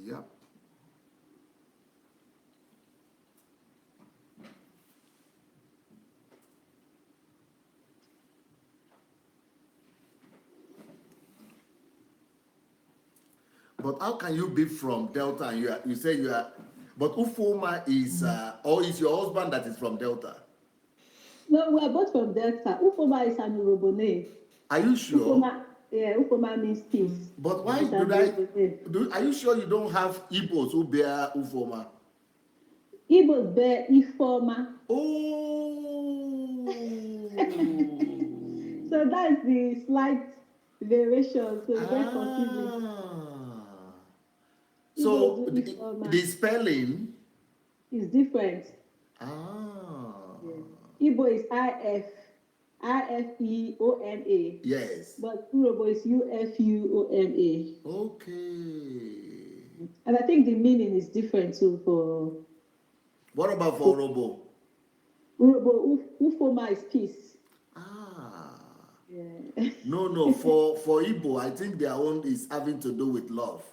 Yep. But how can you be from Delta and you say you are? But Ufuoma is or is your husband that is from Delta? No, we are both from Delta. Ufuoma is an Urhobo name. Are you sure? Ufuoma, yeah, Ufuoma means peace. But why It's do an I? Urhobo name. Are you sure you don't have Igbos who bear Ufuoma? Igbo bear Ifeoma. Oh. So that's the slight variation. So it's very confusing. Ah. Igbo So do Ifeoma. the spelling. It's different. Ah. Yeah. Igbo is Ifeoma, Yes. but Urhobo is Ufuoma. Okay. And I think the meaning is different too for What about for Orobo? Urhobo. Ufoma is peace. Ah. Yeah. No. For Igbo, I think their own is having to do with love.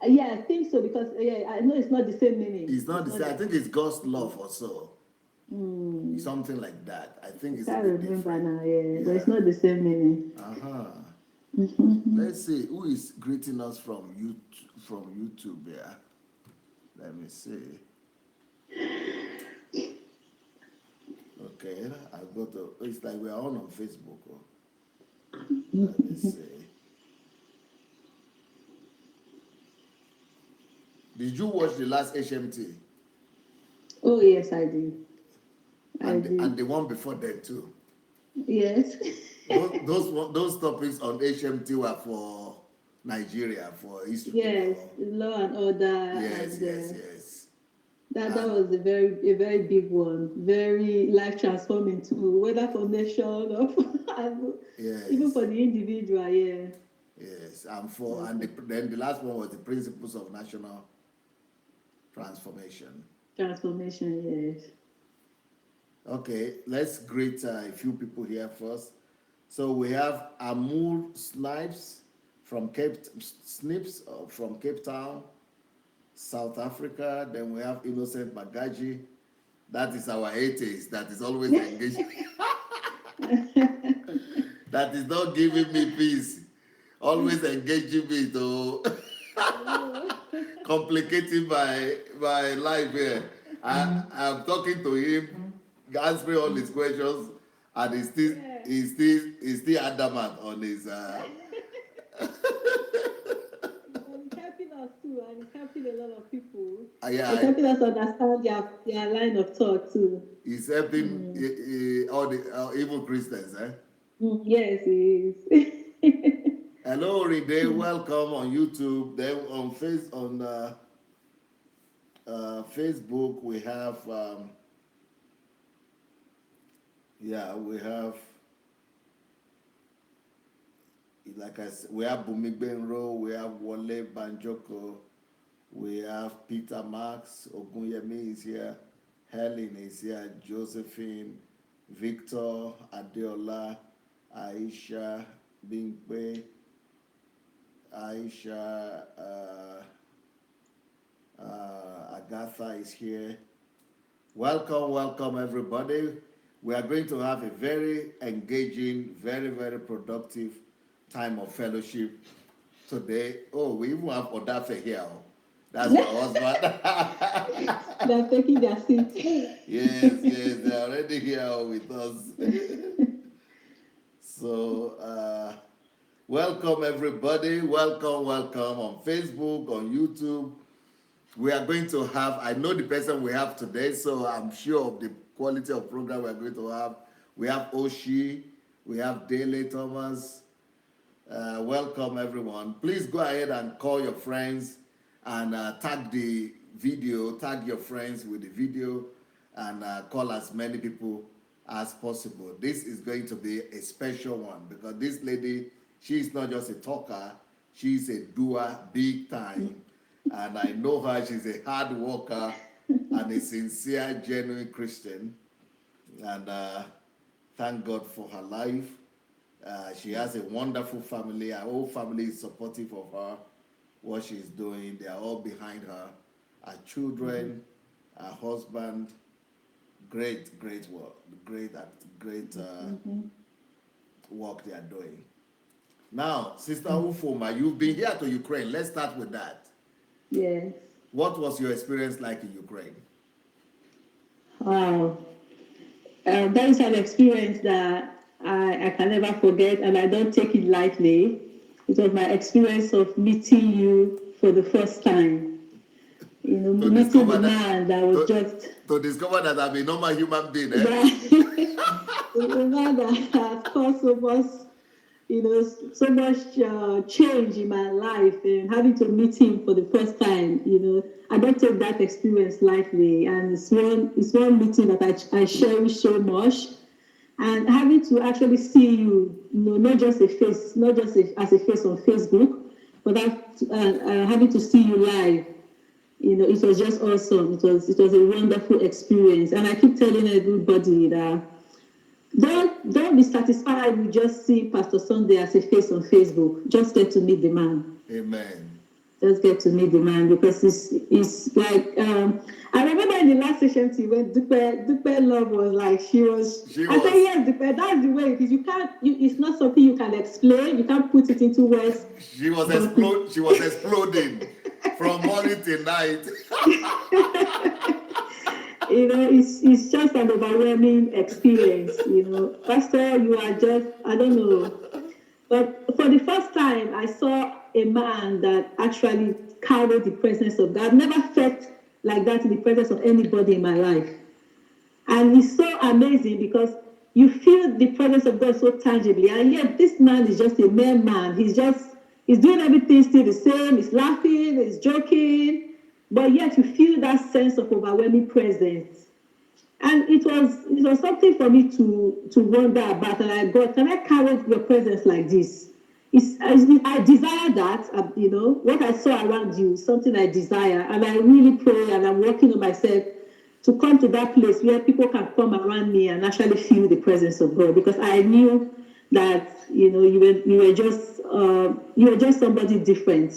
Yeah, I think so because yeah, I know it's not the same meaning. It's not It's the not same. I think it's God's love or so. Mm, Something like that. I think I it's a can't bit remember different. now. Yeah, but Yeah. it's not the same meaning. Uh-huh. Mhm. Let's see who is greeting us from YouTube here. Let me see. Okay, I go to. It's like we are on Facebook. Oh. Let me see. Did you watch the last HMT Oh yes, I did. I and did. the one before that too? Yes. Those topics on HMT were for Nigeria for history. Yes, law and order, Yes, and yes, yes. that And was a very big one, very life transforming too, whether for nation or even yes, for the individual. Yeah. yes. Then the last one was the principles of national transformation. Transformation. Yes. Okay, let's greet a few people here first. So we have Amur Snipes from from Cape Town, South Africa. Then we have Innocent Magaji. That is our atheist that is always engaged. That is not giving me peace. Always engaging me to complicating my life here. I'm talking to him, answering all his questions, and Yeah. he's still adamant on his. But it's helping us too, and it's helping a lot of people. It's Yeah, helping us understand their line of thought too. he's helping all the evil Christians. Eh? Yes, it is. Hello, Ride. Welcome on YouTube. Then on Facebook we have we have like I said, we have Bumi Benro, we have Wole Banjoko, we have Peter Marks, Ogunyemi is here, Helen is here, Josephine, Victor, Adeola, Aisha, Bingbe, Aisha, Agatha is here. Welcome everybody. We are going to have a very engaging, very, very productive time of fellowship today. Oh, we even have Odafe here. Oh. That's my husband. They're taking their seat. Yes, they're already here with us. So, welcome everybody. Welcome on Facebook, on YouTube. We are going to have, I know the person we have today, so I'm sure of the quality of program we are going to have. We have Oshi, we have Dele Thomas. Welcome everyone. Please go ahead and call your friends and tag your friends with the video and call as many people as possible. This is going to be a special one because this lady, she's not just a talker, she's a doer big time. And I know her, she's a hard worker and a sincere, genuine Christian. And thank God for her life. She has a wonderful family. Her whole family is supportive of her, what she's doing. They are all behind her. Her children, her husband, great work, great work they are doing. Now, Sister Ufuoma, you've been here to Ukraine. Let's start with that. Yes. What was your experience like in Ukraine? Wow. That is an experience that I can never forget, and I don't take it lightly. It was my experience of meeting you for the first time. You know, To meeting discover the that man that was just to discover that I'm a normal human being, eh? the man that has caused so much, so much change in my life, and having to meet him for the first time, I don't take that experience lightly, and it's one meeting that I cherish so much, and having to actually see you, not just a face, not just as a face on Facebook, but having to see you live. It was just awesome. It was a wonderful experience, and I keep telling everybody that don't be satisfied with just seeing Pastor Sunday as a face on Facebook. Just get to meet the man. Amen. Just get to meet the man, because it's like I remember in the last session too, when Dupe Love was like I said, yes, Dupe, that's the way it is. It's not something you can explain. You can't put it into words. She was exploding from morning till night. It's just an overwhelming experience. Pastor, you are just, I don't know. But for the first time, I saw a man that actually carried the presence of God. I've never felt like that in the presence of anybody in my life. And it's so amazing, because you feel the presence of God so tangibly. And yet this man is just a mere man. He's doing everything still the same. He's laughing, he's joking. But yet you feel that sense of overwhelming presence. And it was something for me to wonder about. And I got, can I carry your presence like this? I desire that, what I saw around you is something I desire. And I really pray, and I'm working on myself to come to that place where people can come around me and actually feel the presence of God. Because I knew that, you were just somebody different.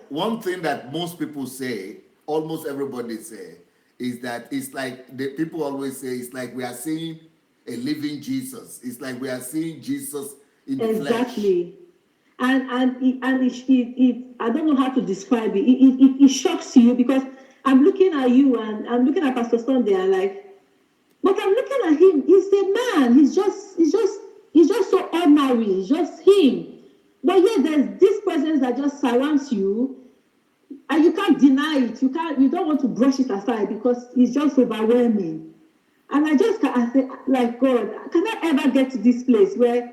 One thing that most people say, almost everybody say, is that it's like the people always say, it's like we are seeing a living Jesus. It's like we are seeing Jesus in the flesh. Exactly. And I don't know how to describe it. It shocks you, because I'm looking at you and I'm looking at Pastor Sunday and but I'm looking at him. He's a man. He's just so ordinary. It's just him. But yet there's this presence that just surrounds you, and you can't deny it. You don't want to brush it aside, because it's just overwhelming. And I say, like, God, can I ever get to this place where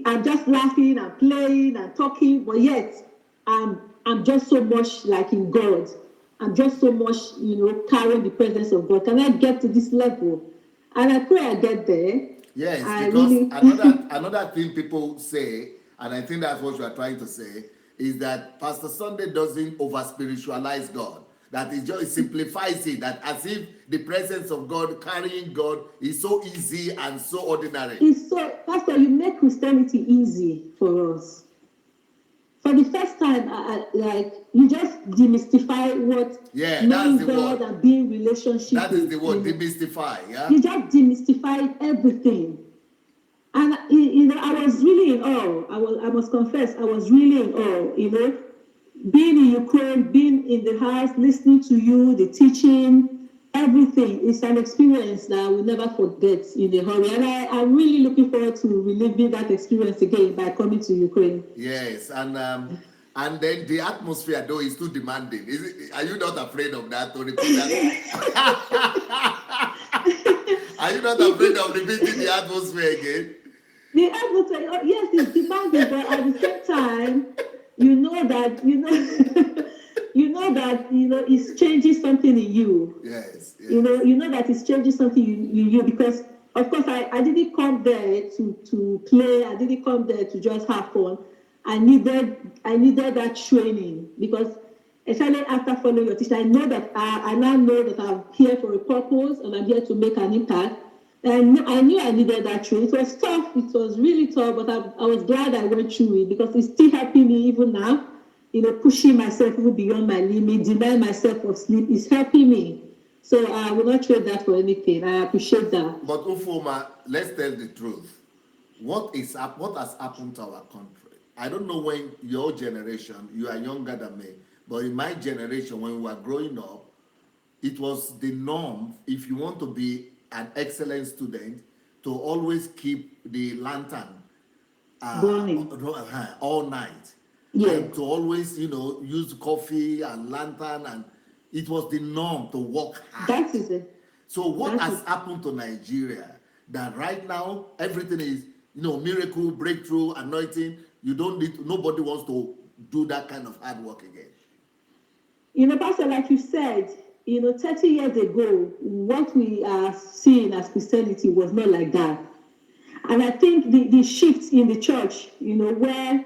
I'm just laughing and playing and talking, but yet I'm just so much like in God. I'm just so much, carrying the presence of God. Can I get to this level? And I pray I get there. Yes, because another thing people say, and I think that's what you are trying to say, is that Pastor Sunday doesn't over spiritualize God. That it just simplifies it, that as if the presence of God, carrying God, is so easy and so ordinary. Pastor, you make Christianity easy for us. For the first time, you just demystify what knowing God and being relationship. That is the word, demystify. Yeah. You just demystify everything. And I was really in awe. I must confess, I was really in awe. Being in Ukraine, being in the house, listening to you, the teaching, everything is an experience that I will never forget in a hurry. And I'm really looking forward to reliving that experience again by coming to Ukraine. Yes, and then the atmosphere though is too demanding. Are you not afraid of that, to repeat that? Are you not afraid of repeating the atmosphere again? The atmosphere, yes, it's demanding, but at the same time, it's changing something in you. Yes. You know that it's changing something in you, because of course I didn't come there to play. I didn't come there to just have fun. I needed that training, because especially after following your teaching, I now know that I'm here for a purpose, and I'm here to make an impact. And I knew I needed that through. It was tough. It was really tough, but I was glad I went through it because it's still helping me even now. Pushing myself even beyond my limit, denying myself of sleep is helping me. So I will not trade that for anything. I appreciate that. But Ufuoma, let's tell the truth. What has happened to our country? I don't know when your generation, you are younger than me, but in my generation, when we were growing up, it was the norm if you want to be an excellent student to always keep the lantern Burning. all night Yeah, and to always use coffee and lantern, and it was the norm to work hard. that is it. So what That is has happened to Nigeria that right now everything is miracle, breakthrough, anointing? You don't need, nobody wants to do that kind of hard work again. Pastor, like you said, 30 years ago, what we are seeing as Christianity was not like that. And I think the shift in the church, where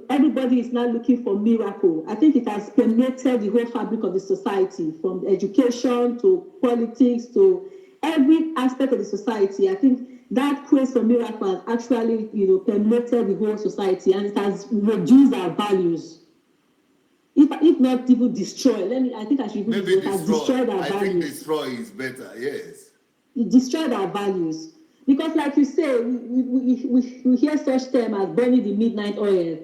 everybody is now looking for miracle. I think it has permeated the whole fabric of the society, from education to politics to every aspect of the society. I think that quest for miracle has actually, permeated the whole society, and it has reduced our values. If not even destroyed, I think I should even Maybe it has destroy. destroyed our I think values. destroy is better. Yes. It destroyed our values. Because, like you say, we hear such term as burning the midnight oil.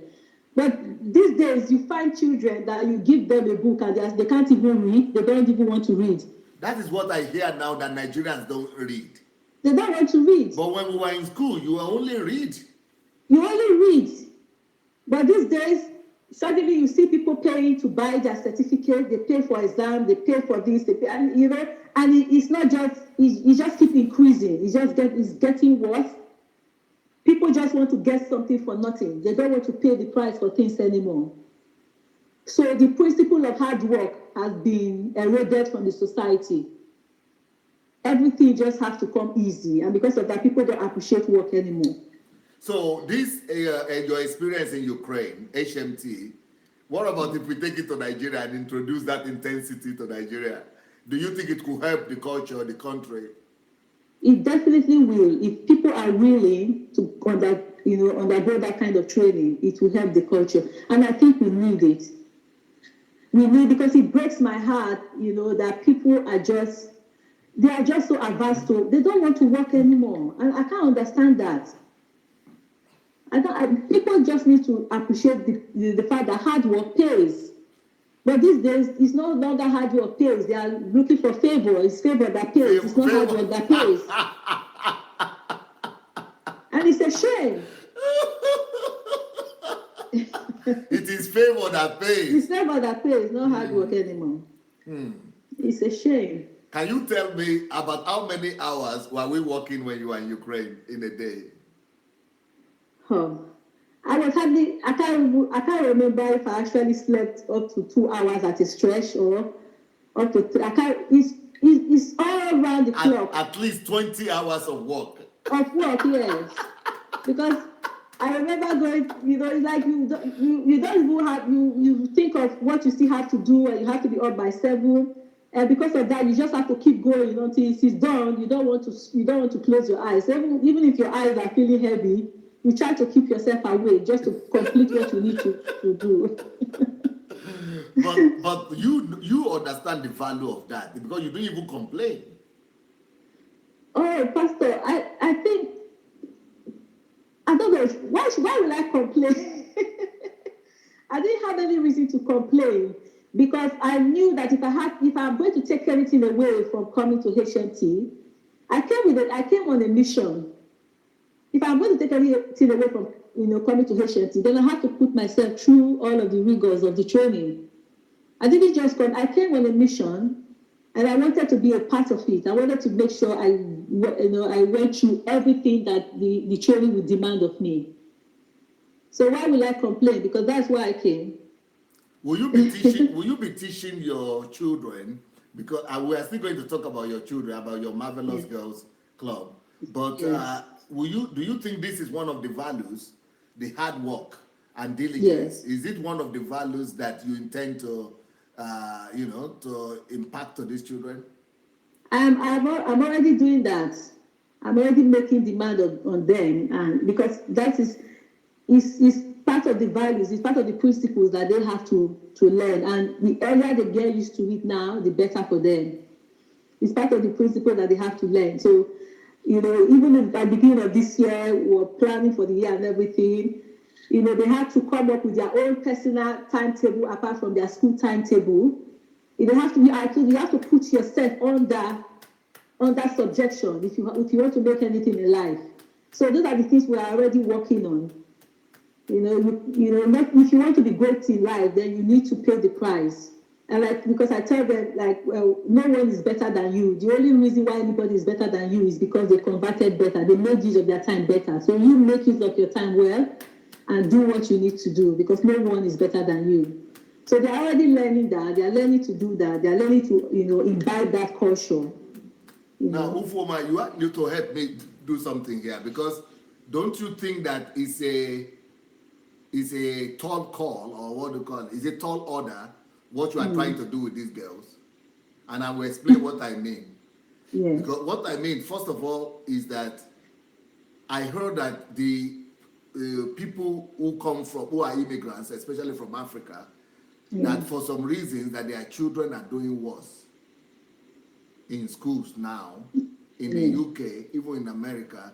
But these days, you find children that you give them a book and they can't even read. They don't even want to read. That is what I hear now, that Nigerians don't read. They don't want to read. But when we were in school, you only read. You only read. But these days, suddenly you see people paying to buy their certificate. They pay for exam. They pay for this. They pay, and it's not just. It just keeps increasing. It's getting worse. People just want to get something for nothing. They don't want to pay the price for things anymore. So the principle of hard work has been eroded from the society. Everything just has to come easy, and because of that, people don't appreciate work anymore. So this your experience in Ukraine, HMT, what about if we take it to Nigeria and introduce that intensity to Nigeria? Do you think it could help the culture, the country? It definitely will. If people are willing to undergo that kind of training, it will help the culture. And I think we need it. We need, because it breaks my heart, that people are just so averse to, they don't want to work anymore. And I can't understand that. People just need to appreciate the fact that hard work pays. But these days, it's no longer hard work pays. They are looking for favor. It's favor that pays. It's not hard work that pays. And it's a shame. It is favor that pays. It's favor that pays, not hard work anymore. It's a shame. Can you tell me about how many hours were we working when you were in Ukraine in a day? I can't remember if I actually slept up to 2 hours at a stretch or up to 3. It's all around the clock. At least 20 hours of work. Of work, yes. Because I remember going, it's like you don't even have, you think of what you still have to do, and you have to be up by 7. And because of that, you just have to keep going until it is done. You don't want to close your eyes. Even if your eyes are feeling heavy, you try to keep yourself awake just to complete what you need to do. but you understand the value of that because you don't even complain. Oh, Pastor, I think, I don't know, why will I complain? I didn't have any reason to complain, because I knew that if I'm going to take anything away from coming to HMT, I came on a mission. If I'm going to take anything away from coming to HMT, then I have to put myself through all of the rigors of the training. I didn't just come. I came on a mission, and I wanted to be a part of it. I wanted to make sure I went through everything that the training would demand of me. So why will I complain? Because that's why I came. Will you be teaching? Will you be teaching your children? Because we are still going to talk about your children, about your Marvelous Girls Club. But Yes. do you think this is one of the values, the hard work and diligence? Yes. Is it one of the values that you intend to, to impact to these children? I'm already doing that. I'm already making demand on them, and because that is part of the values, it's part of the principles that they have to learn. And the earlier they get used to it now, the better for them. It's part of the principle that they have to learn. So, even at the beginning of this year, we were planning for the year and everything. They had to come up with their own personal timetable apart from their school timetable. You have to be active. You have to put yourself under subjection if you want to make anything in life. So those are the things we are already working on. If you want to be great in life, then you need to pay the price. And because I tell them, well, no one is better than you. The only reason why anybody is better than you is because they converted better. They made use of their time better. So you make use of your time well and do what you need to do, because no one is better than you. So they're already learning that. They're learning to do that. They're learning to, imbibe that culture. Now, Ufuoma, you need to help me do something here, because don't you think that it's a tall call, or what do you call it? It's a tall order, what you are trying to do with these girls? And I will explain what I mean. Yes. Because what I mean, first of all, is that I heard that the people who are immigrants, especially from Africa, that for some reasons that their children are doing worse in schools now, in the UK, even in America,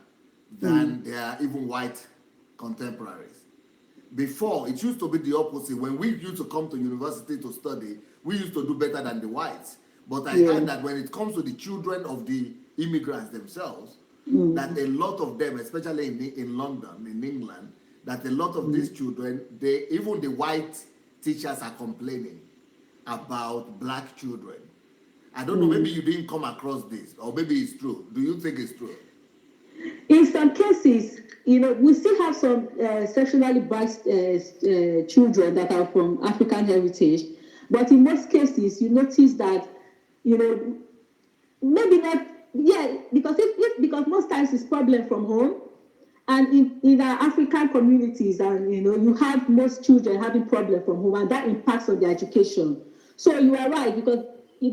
than their even white contemporaries. Before, it used to be the opposite. When we used to come to university to study, we used to do better than the whites. But I heard that when it comes to the children of the immigrants themselves, that a lot of them, especially in London, in England, that a lot of these children, even the white teachers are complaining about black children. I don't know, maybe you didn't come across this, or maybe it's true. Do you think it's true? In some cases, we still have some sexually biased children that are from African heritage, but in most cases, you notice that, maybe not, because most times it's problem from home, and in our African communities, and you have most children having problem from home, and that impacts on their education. So you are right, because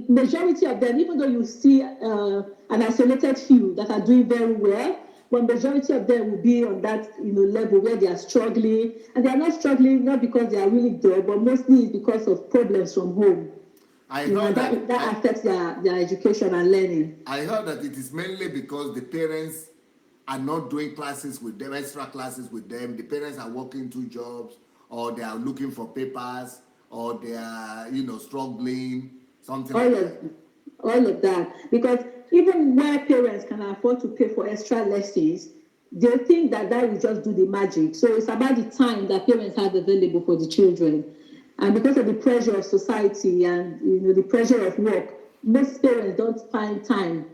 majority of them, even though you see an isolated few that are doing very well, but majority of them will be on that level where they are struggling, and they are not struggling not because they are really dull, but mostly it's because of problems from home. I heard that affects their education and learning. I heard that it is mainly because the parents are not doing classes with them, extra classes with them. The parents are working two jobs, or they are looking for papers, or they are, struggling, something like that. All of that. Because even where parents can afford to pay for extra lessons, they think that will just do the magic. So it's about the time that parents have available for the children. And because of the pressure of society and the pressure of work, most parents don't find time.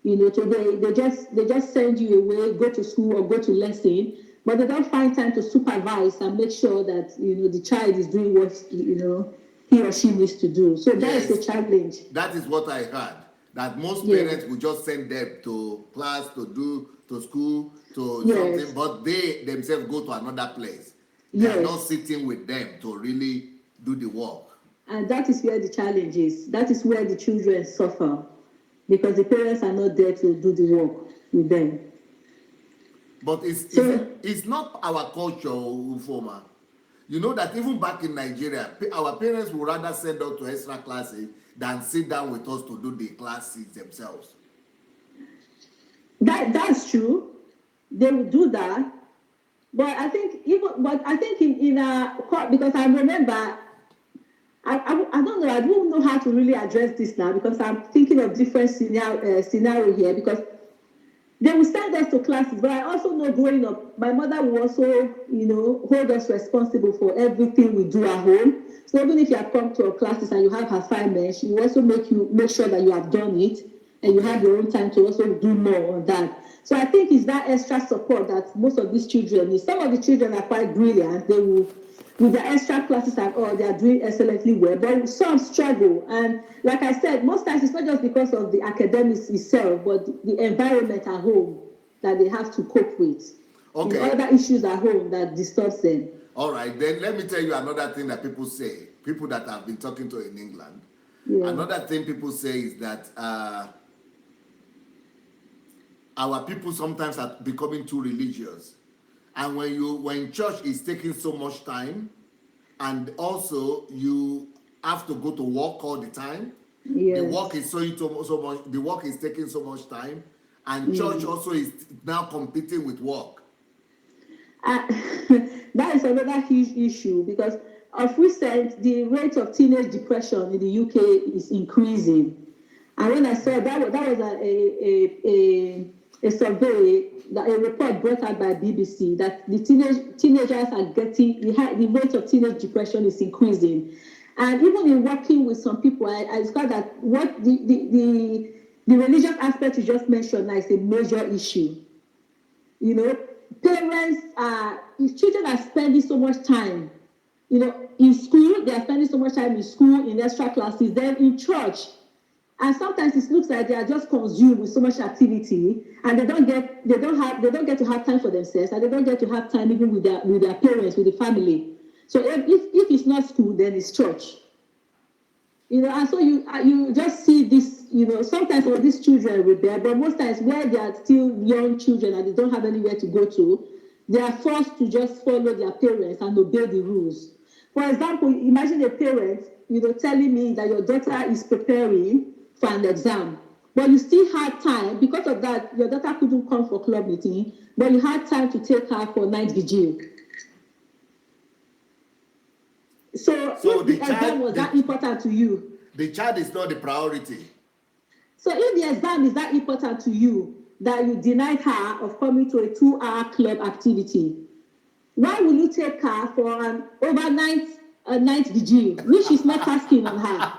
They just send you away, go to school or go to lesson, but they don't find time to supervise and make sure that the child is doing what he or she needs to do. So that is a challenge. That is what I heard. That most parents will just send them to class, to school, to something, but they themselves go to another place. They are not sitting with them to really do the work. And that is where the challenge is. That is where the children suffer, because the parents are not there to do the work with them. But it's not our culture, Ufuoma. You know that even back in Nigeria, our parents would rather send us to extra classes than sit down with us to do the classes themselves. That's true. They would do that. But I think in because I remember, I don't know, I don't know how to really address this now, because I'm thinking of different scenario here, because they will send us to classes, but I also know growing up, my mother will also, hold us responsible for everything we do at home. So even if you have come to our classes and you have assignments, she will also make sure that you have done it, and you have your own time to also do more on that. So I think it's that extra support that most of these children need. Some of the children are quite brilliant. They will, with the extra classes and all, they are doing excellently well. But some struggle. And like I said, most times it's not just because of the academics itself, but the environment at home that they have to cope with. Okay. Other issues at home that disturbs them. All right. Then let me tell you another thing that people say, people that I've been talking to in England. Yeah. Another thing people say is that our people sometimes are becoming too religious, and when church is taking so much time, and also you have to go to work all the time, the work Yes. is so much, the work is taking so much time, and church Mm. also is now competing with work. Uh, that is another huge issue because of recent the rate of teenage depression in the UK is increasing. And when I saw that was a survey, that a report brought out by BBC that the teenagers are getting the rate of teenage depression is increasing. And even in working with some people, I discovered that what the religious aspect you just mentioned now is a major issue. You know, parents are, if children are spending so much time, in school, they are spending so much time in school, in extra classes, then in church. And sometimes it looks like they are just consumed with so much activity, and they don't get to have time for themselves, and they don't get to have time even with their parents, with the family. So if it's not school, then it's church. And so you just see this, sometimes all these children rebel, but most times where they are still young children and they don't have anywhere to go to, they are forced to just follow their parents and obey the rules. For example, imagine a parent, telling me that your daughter is preparing for an exam, but you still had time. Because of that, your daughter couldn't come for club meeting, but you had time to take her for night vigil. So So if the exam was that important to you, the child is not the priority. so if the exam is that important to you that you denied her of coming to a 2-hour club activity, why will you take her for an overnight night vigil, which is not tasking on her?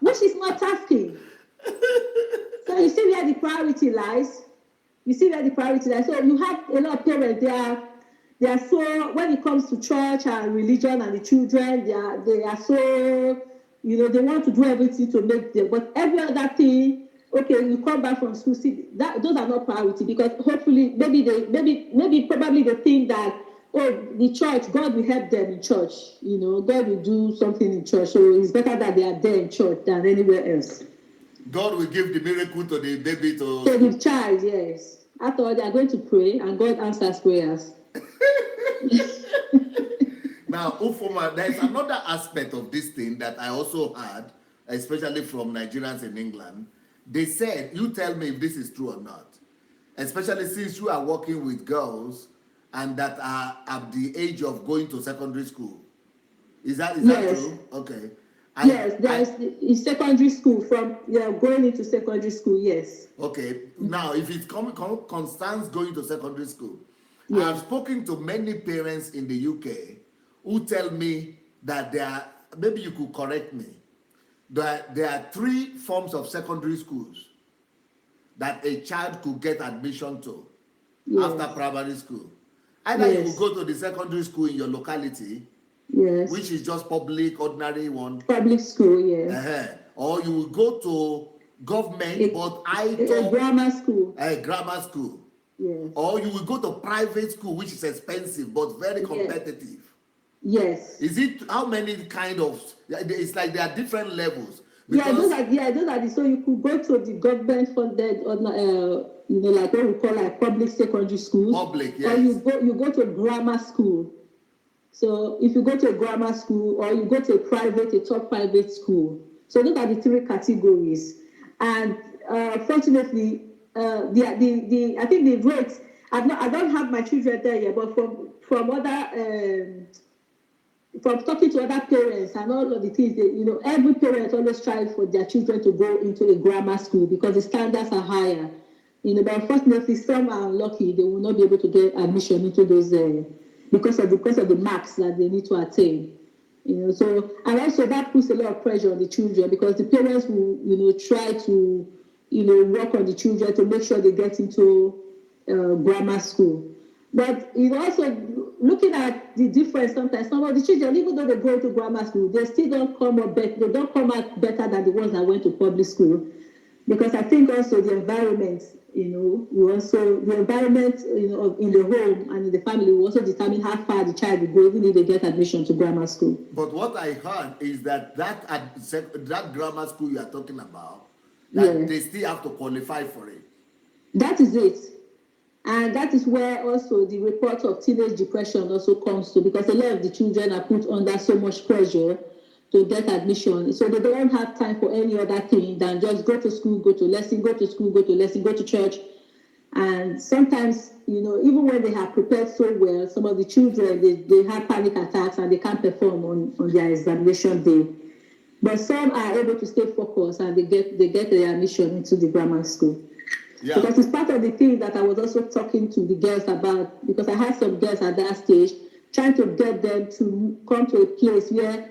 Which is not tasking. So you see where the priority lies. So you have a lot of parents. They are so, when it comes to church and religion and the children, they are so, they want to do everything to make them. But every other thing, okay, you come back from school, see that those are not priority, because hopefully probably they think that, oh, the church, God will help them in church. God will do something in church. So it's better that they are there in church than anywhere else. God will give the miracle to the baby to the child, yes. After all, they are going to pray and God answers prayers. Now, Ufuoma, there's another aspect of this thing that I also heard, especially from Nigerians in England. They said, you tell me if this is true or not, especially since you are working with girls and that are at the age of going to secondary school. Is that Yes. true? Okay. Yes, in secondary school, going into secondary school, yes. Okay. Now, if it concerns going to secondary school, Yes. I've spoken to many parents in the UK who tell me that maybe you could correct me, that there are 3 forms of secondary schools that a child could get admission to after primary school. Either you will go to the secondary school in your locality, which is just public, ordinary one. Public school, yes. Or you will go to government, but a grammar school. A grammar school. Yes. Or you will go to private school, which is expensive but very competitive. Yes. Is it, how many kind of, it's like there are different levels. Those are the, so you could go to the government funded, like what we call like public secondary schools. Public, yes. Or you go to a grammar school. So if you go to a grammar school or you go to a top private school. So those are the 3 categories. And fortunately, I think the rates, I don't have my children there yet, but from other from talking to other parents and all of the things, every parent always strives for their children to go into a grammar school because the standards are higher. But unfortunately, some are unlucky; they will not be able to get admission into those because of the marks that they need to attain. So, and also that puts a lot of pressure on the children because the parents will try to work on the children to make sure they get into grammar school. But also looking at the difference, sometimes some of the children, even though they go to grammar school, they still don't come out better. They don't come out better than the ones that went to public school, because I think also the environment, the environment, in the home and in the family will also determine how far the child will go, even if they get admission to grammar school. But what I heard is that grammar school you are talking about, that they still have to qualify for it. That is it. And that is where also the report of teenage depression also comes to, because a lot of the children are put under so much pressure to get admission. So they don't have time for any other thing than just go to school, go to lesson, go to school, go to lesson, go to church. And sometimes, even when they have prepared so well, some of the children, they have panic attacks and they can't perform on their examination day. But some are able to stay focused and they get their admission into the grammar school. Yeah. Because it's part of the thing that I was also talking to the girls about, because I had some girls at that stage, trying to get them to come to a place where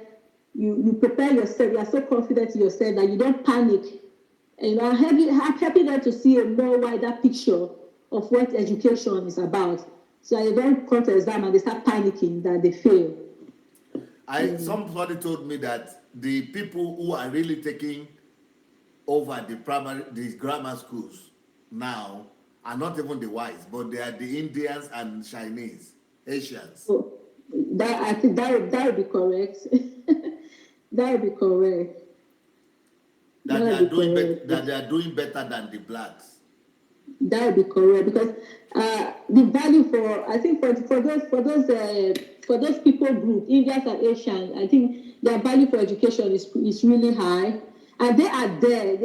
you prepare yourself, you are so confident in yourself that you don't panic. And I'm helping them to see a more wider picture of what education is about. So they don't come to exam and they start panicking that they fail. Somebody told me that the people who are really taking over the grammar schools now are not even the whites, but they are the Indians and Chinese, Asians. So I think that would be correct. That would be correct. That they are doing better than the blacks. That would be correct, because the value for those people group, Indians and Asians, I think their value for education is really high, and they are there.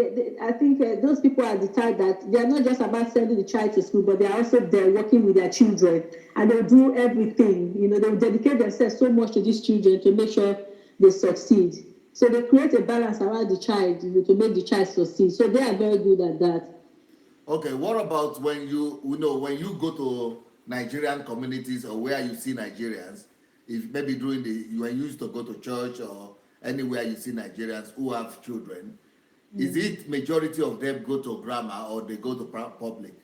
I think those people are the type that they are not just about sending the child to school, but they are also there working with their children, and they'll do everything. They'll dedicate themselves so much to these children to make sure they succeed. So they create a balance around the child, to make the child succeed. So they are very good at that. Okay, what about when when you go to Nigerian communities or where you see Nigerians, if maybe when you used to go to church or anywhere you see Nigerians who have children, is it majority of them go to grammar or they go to public?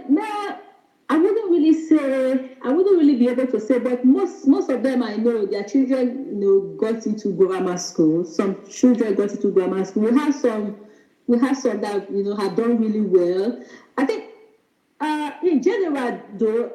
No, I wouldn't really be able to say, but most of them I know, their children, got into grammar school. Some children got into grammar school. We have some that have done really well. I think in general, though,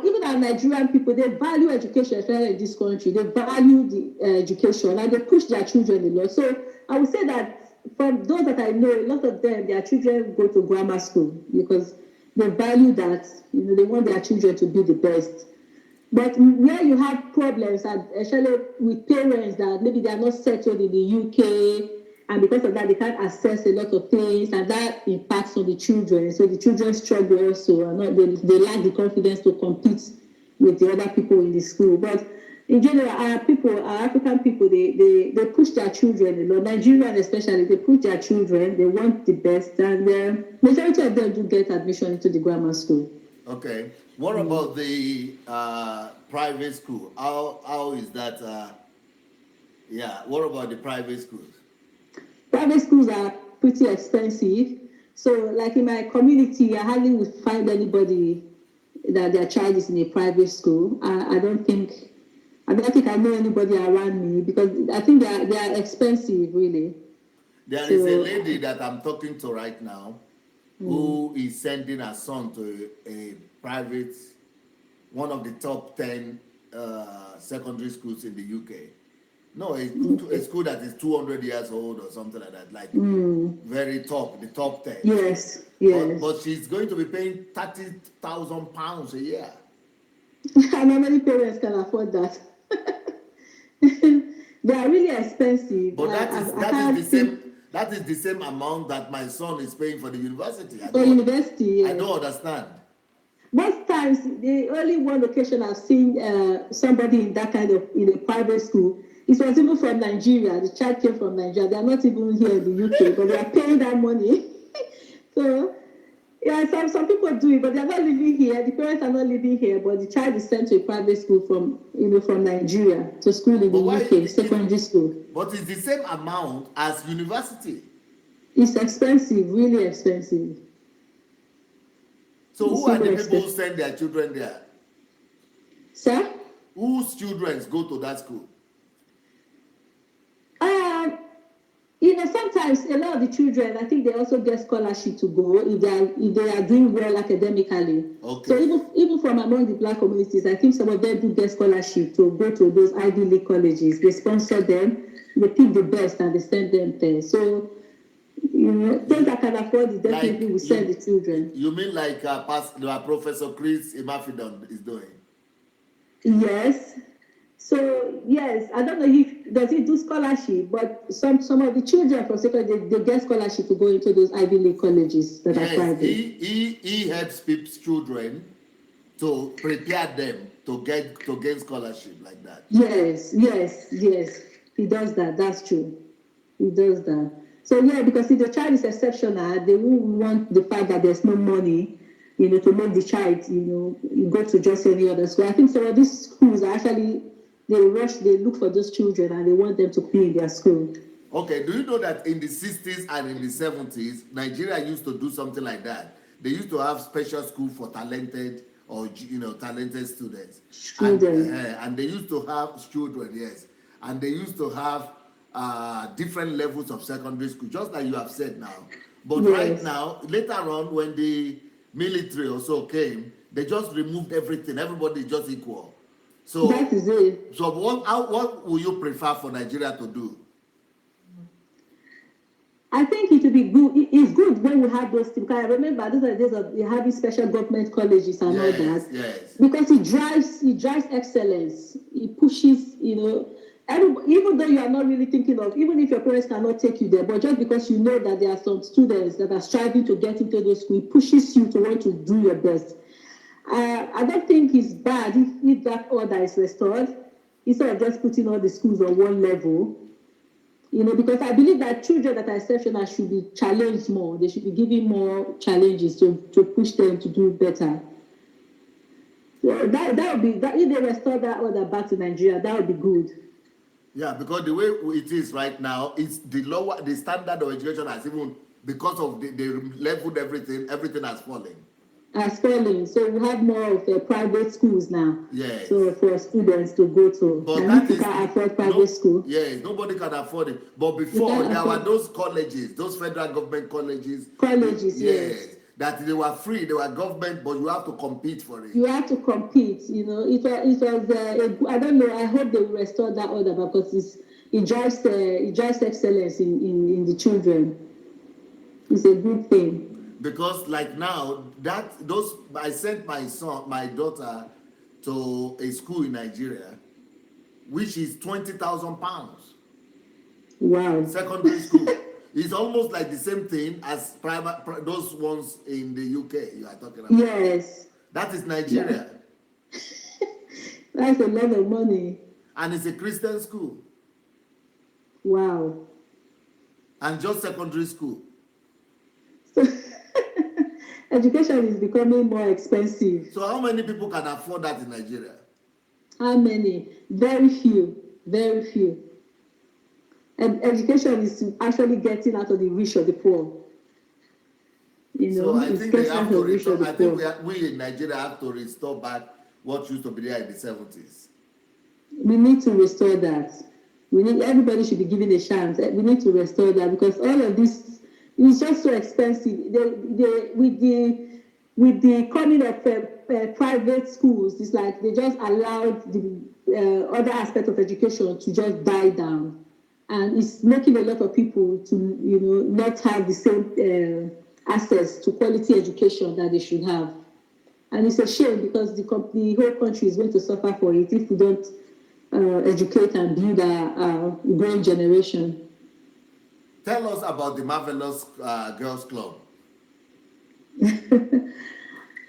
even our Nigerian people, they value education, especially in this country. They value the education and they push their children a lot. So I would say that from those that I know, a lot of them, their children go to grammar school because they value that. They want their children to be the best. But where you have problems, especially with parents that maybe they are not settled in the UK, and because of that, they can't access a lot of things, and that impacts on the children. So the children struggle also, and they lack the confidence to compete with the other people in the school. But in general, our African people, they push their children a lot. Nigerians especially, they push their children. They want the best, and the majority of them do get admission into the grammar school. Okay. What about the private school? How is that? What about the private schools? Private schools are pretty expensive. So, like in my community, I hardly would find anybody that their child is in a private school. I don't think I know anybody around me, because I think they are expensive, really. There is a lady that I'm talking to right now who is sending her son to a private, one of the top 10 secondary schools in the UK. No, a school that is 200 years old or something like that, like very top, the top 10. Yes. But she's going to be paying £30,000 a year. And how many parents can afford that? They are really expensive. But that is the same amount that my son is paying for the university. University, yes. I don't understand. Most times, the only one occasion I've seen somebody in that kind of in a private school, it was even from Nigeria. The child came from Nigeria. They are not even here in the UK, but they are paying that money. So, some people do it, but they are not living here. The parents are not living here, but the child is sent to a private school from Nigeria to school in the UK, secondary school. But it's the same amount as university. It's expensive, really expensive. So who are the people who send their children there? Sir? Whose children go to that school? Sometimes a lot of the children, I think they also get scholarship to go if they are doing well academically. Okay. So even from among the black communities, I think some of them do get scholarship to go to those Ivy League colleges. They sponsor them, they pick the best, and they send them there. So Those that can afford it definitely Like will send the children. you mean like Professor Chris Imafidon is doing? Yes. So yes, I don't know if does he do scholarship, but some of the children from secondary they get scholarship to go into those Ivy League colleges that are Yes, private. he helps people's children to prepare them to gain scholarship like that. Yes. He does that. That's true. He does that. So yeah, because if the child is exceptional, they won't want the fact that there's no money, to make the child, you go to just any other school. I think some of these schools are actually they look for those children and they want them to be in their school. Okay, do you know that in the 60s and in the 70s, Nigeria used to do something like that? They used to have special school for talented or talented students, and they used to have children, yes, and they used to have different levels of secondary school, just like you have said now. But right Yes. now, later on, when the military also came, they just removed everything. Everybody is just equal. That So, is it. so what would you prefer for Nigeria to do? I think it will be good. It's good when we have those things. Because I remember those are the days of having special government colleges and all Yes, that. yes. Because it drives excellence. It pushes, even though you are not really thinking of, even if your parents cannot take you there, but just because you know that there are some students that are striving to get into those schools, it pushes you to want to do your best. I don't think it's bad if that order is restored, instead of just putting all the schools on one level. Because I believe that children that are exceptional should be challenged more. They should be given more challenges to push them to do better. So that would be that if they restore that order back to Nigeria, that would be good. Yeah, because the way it is right now, it's the standard of education has even, because of they leveled everything has fallen. As falling, so we have more of private schools now. Yes. So for students to go to, But and that if you is can afford private school, yes, nobody can afford it. But you before can there were afford those colleges, those federal government colleges. colleges. Yes, Yes, that they were free, they were government, but you have to compete for it. you have to compete. I don't know. I hope they will restore that order because it drives excellence in the children. It's a good thing. Because like now those I sent my daughter to a school in Nigeria, which is £20,000 Wow. secondary school. It's almost like the same thing as those ones in the UK you are talking about. Yes. That is Nigeria. That's a lot of money. And it's a Christian school. Wow. And just secondary school. So education is becoming more expensive. So how many people can afford that in Nigeria? How many? Very few. Very few. And education is actually getting out of the reach of the poor. So I it's think they getting have out to of the reach of restore. the I think poor. we in Nigeria have to restore back what used to be there in the 70s. We need to restore that. Everybody should be given a chance. We need to restore that because all of this is just so expensive. With the coming of private schools, it's like they just allowed the other aspect of education to just die down, and it's making a lot of people to not have the same access to quality education that they should have. And it's a shame because the whole country is going to suffer for it if we don't educate and build a growing generation. Tell us about the Marvelous Girls Club.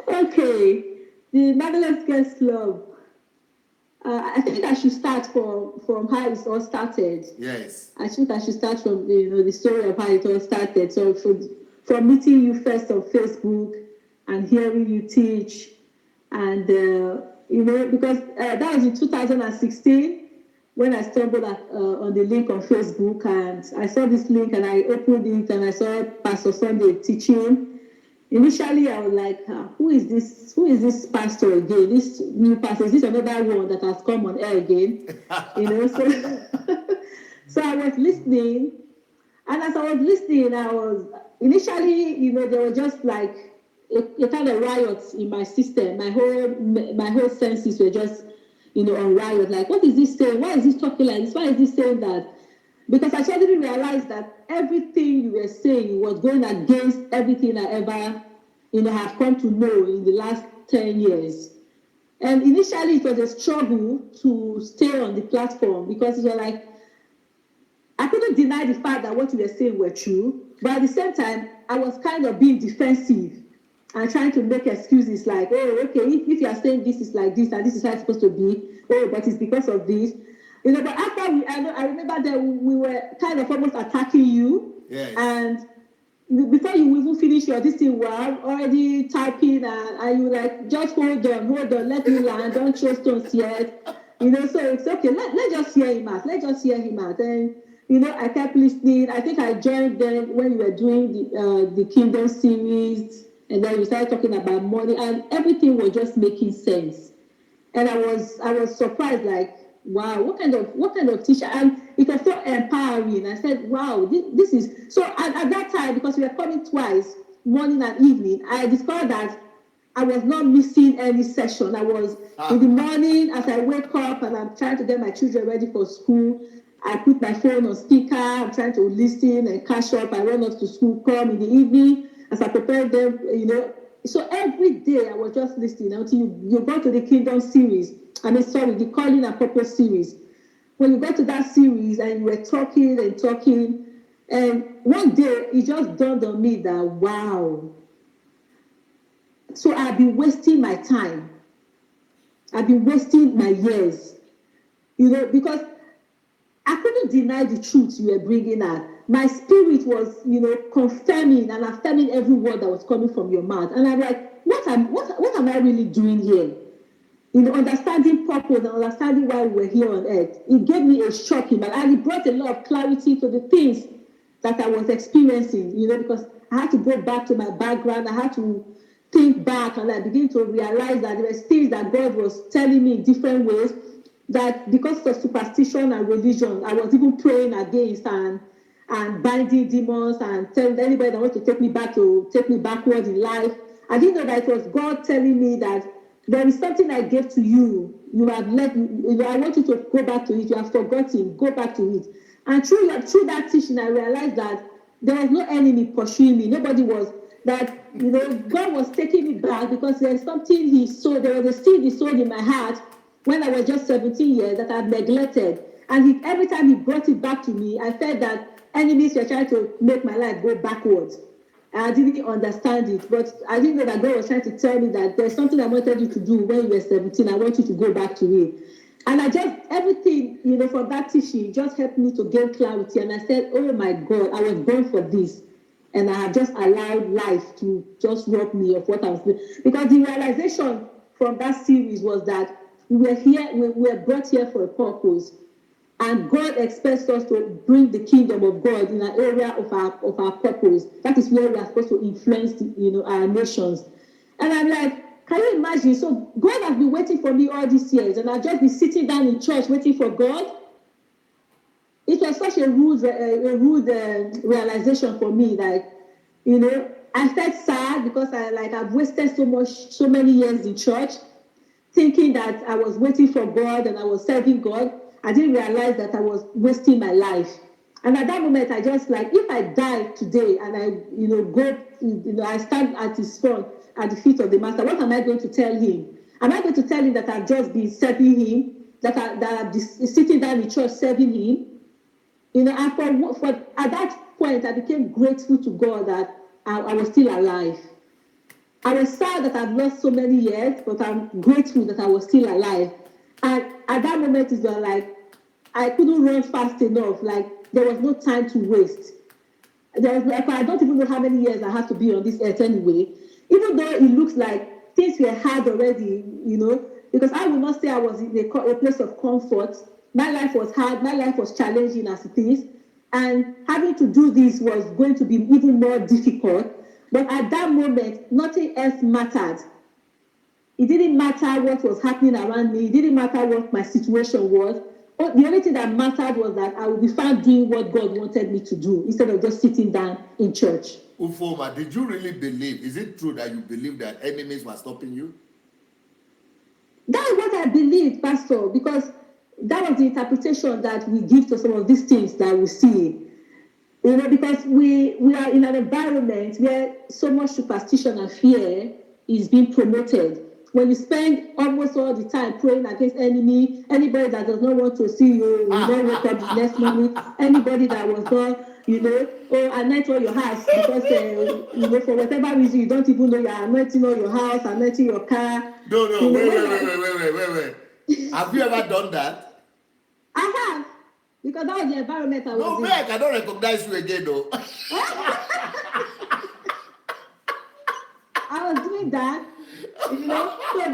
Okay, the Marvelous Girls Club. I think I should start from how it all started. Yes. I think I should start from the story of how it all started. So from meeting you first on Facebook and hearing you teach, and because that was in 2016 when I stumbled on the link on Facebook, and I saw this link and I opened it and I saw Pastor Sunday teaching. Initially, I was like, who is this? Who is this pastor again? This new pastor? Is this another one that has come on air again? So I was listening, and as I was listening, I was initially, there was just like a kind of riot in my system. My whole senses were just, on riot. Like, what is this saying? Why is this talking like this? Why is this saying that because I suddenly realized that everything you were saying was going against everything I ever, have come to know in the last 10 years. And initially, it was a struggle to stay on the platform because it was like, I couldn't deny the fact that what you were saying were true, but at the same time, I was kind of being defensive and trying to make excuses like, oh, okay, if you are saying this is like this and this is how it's supposed to be, oh, but it's because of this. But after I remember that we were kind of almost attacking you. Yes. And before you even finish your this thing, we are already typing, and you like, just hold on, let me land, don't throw stones yet. So it's okay, let's just hear him out. Let's just hear him out. And I kept listening. I think I joined them when you were doing the Kingdom series, and then you started talking about money, and everything was just making sense. And I was surprised, like, wow, what kind of teacher. And it was so empowering. I said, wow, this is so. At that time, because we were coming twice, morning and evening, I discovered that I was not missing any session. I was in the morning as I wake up and I'm trying to get my children ready for school. I put my phone on speaker. I'm trying to listen and catch up. I run off to school, come in the evening as I prepare them. So every day I was just listening until you go to the Kingdom series. Sorry, the Calling and Purpose series. When you got to that series and you were talking and talking, and one day it just dawned on me that, wow, so I've been wasting my time. I've been wasting my years, because I couldn't deny the truth you were bringing out. My spirit was, confirming and affirming every word that was coming from your mouth. And I'm like, what am I really doing here? Understanding purpose and understanding why we're here on earth. It gave me a shock in my life, and it brought a lot of clarity to the things that I was experiencing, because I had to go back to my background. I had to think back, and I began to realize that there were things that God was telling me in different ways, that because of superstition and religion, I was even praying against and binding demons and telling anybody that wants to take me backward in life. I didn't know that it was God telling me that there is something I gave to you. You have let, I want you to go back to it. You have forgotten. Go back to it. And through that teaching, I realized that there was no enemy pursuing me. Nobody was. That, God was taking me back because there's something He sowed. There was a seed He sowed in my heart when I was just 17 years that I'd neglected. And every time He brought it back to me, I felt that enemies were trying to make my life go backwards. And I didn't understand it, but I didn't know that God was trying to tell me that there's something I wanted you to do when you were 17. I want you to go back to it. And everything, from that teaching just helped me to gain clarity. And I said, oh my God, I was born for this. And I have just allowed life to just rob me of what I was doing. Because the realization from that series was that we were brought here for a purpose. And God expects us to bring the kingdom of God in an area of our purpose. That is where we are supposed to influence, our nations. And I'm like, can you imagine? So God has been waiting for me all these years, and I've just been sitting down in church waiting for God. It was such a rude realization for me. Like, I felt sad because I've wasted so many years in church, thinking that I was waiting for God and I was serving God. I didn't realize that I was wasting my life. And at that moment, I just like, if I die today and I, I stand at His front, at the feet of the Master, what am I going to tell Him? Am I going to tell Him that I've just been serving Him, that I've been sitting down in church serving Him? And at that point, I became grateful to God that I was still alive. I was sad that I've lost so many years, but I'm grateful that I was still alive. And at that moment, it was like I couldn't run fast enough. Like there was no time to waste. I don't even know how many years I have to be on this earth anyway. Even though it looks like things were hard already, because I will not say I was in a place of comfort. My life was hard. My life was challenging as it is. And having to do this was going to be even more difficult. But at that moment, nothing else mattered. It didn't matter what was happening around me. It didn't matter what my situation was. The only thing that mattered was that I would be found doing what God wanted me to do instead of just sitting down in church. Ufuoma, did you really believe? Is it true that you believe that enemies were stopping you? That's what I believe, Pastor, because that was the interpretation that we give to some of these things that we see. Because we are in an environment where so much superstition and fear is being promoted. When you spend almost all the time praying against anybody that does not want to see you, will not wake up the next morning, anybody that was not, anoint all your house because, for whatever reason, you don't even know you're anointing all your house, anointing your car. No, wait. Have you ever done that? I have, because that was the environment I was in. No, I cannot recognize you again, though. I was doing that, So then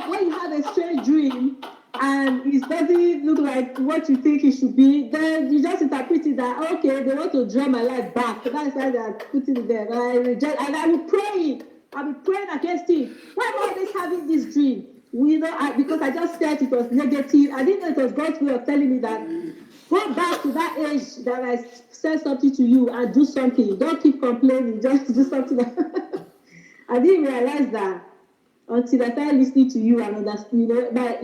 when you have a strange dream and it doesn't look like what you think it should be, then you just interpret it that, okay, they want to draw my life back. That's why they are putting it there. And I will pray. I'll be praying against it. Why am I always having this dream? Because I just said it was negative. I didn't know it was God's way of telling me that go back to that age that I said something to you and do something. Don't keep complaining. Just do something. I didn't realize that until I started listening to you and understood. But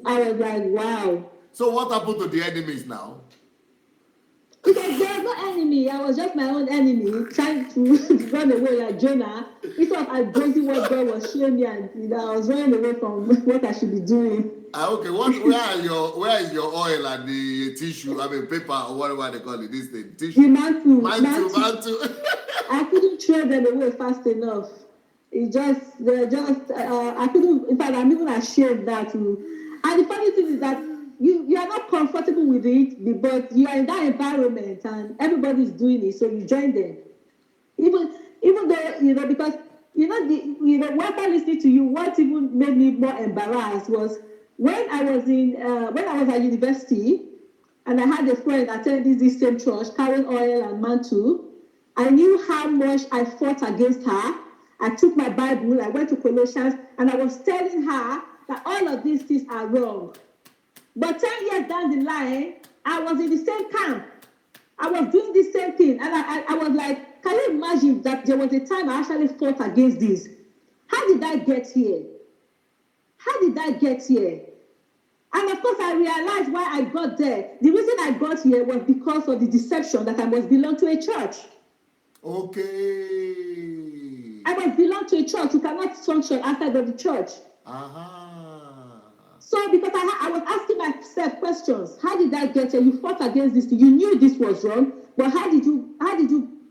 I was like, wow. So what happened to the enemies now? Because there's no enemy. I was just my own enemy, trying to run away like Jonah. Instead of embracing what God was showing me, and I was running away from what I should be doing. Okay, where is your oil and the tissue? I mean, paper or whatever they call it. This thing, tissue. The mantle. I couldn't throw them away fast enough. I couldn't. In fact, I'm even ashamed that. And the funny thing is that you are not comfortable with it, but you are in that environment and everybody's doing it, so you join them. Even though because what I listening to you, what even made me more embarrassed was when I was at university and I had a friend attending this same church carrying oil and mantle. I knew how much I fought against her. I took my Bible, I went to Colossians, and I was telling her that all of these things are wrong. But 10 years down the line, I was in the same camp. I was doing the same thing. And I was like, can you imagine that there was a time I actually fought against this? How did I get here? And of course, I realized why I got there. The reason I got here was because of the deception that I must belong to a church. Okay. I must belong to a church. You cannot function outside of the church. So because I was asking myself questions. How did I get here? You fought against this. You knew this was wrong. But how did you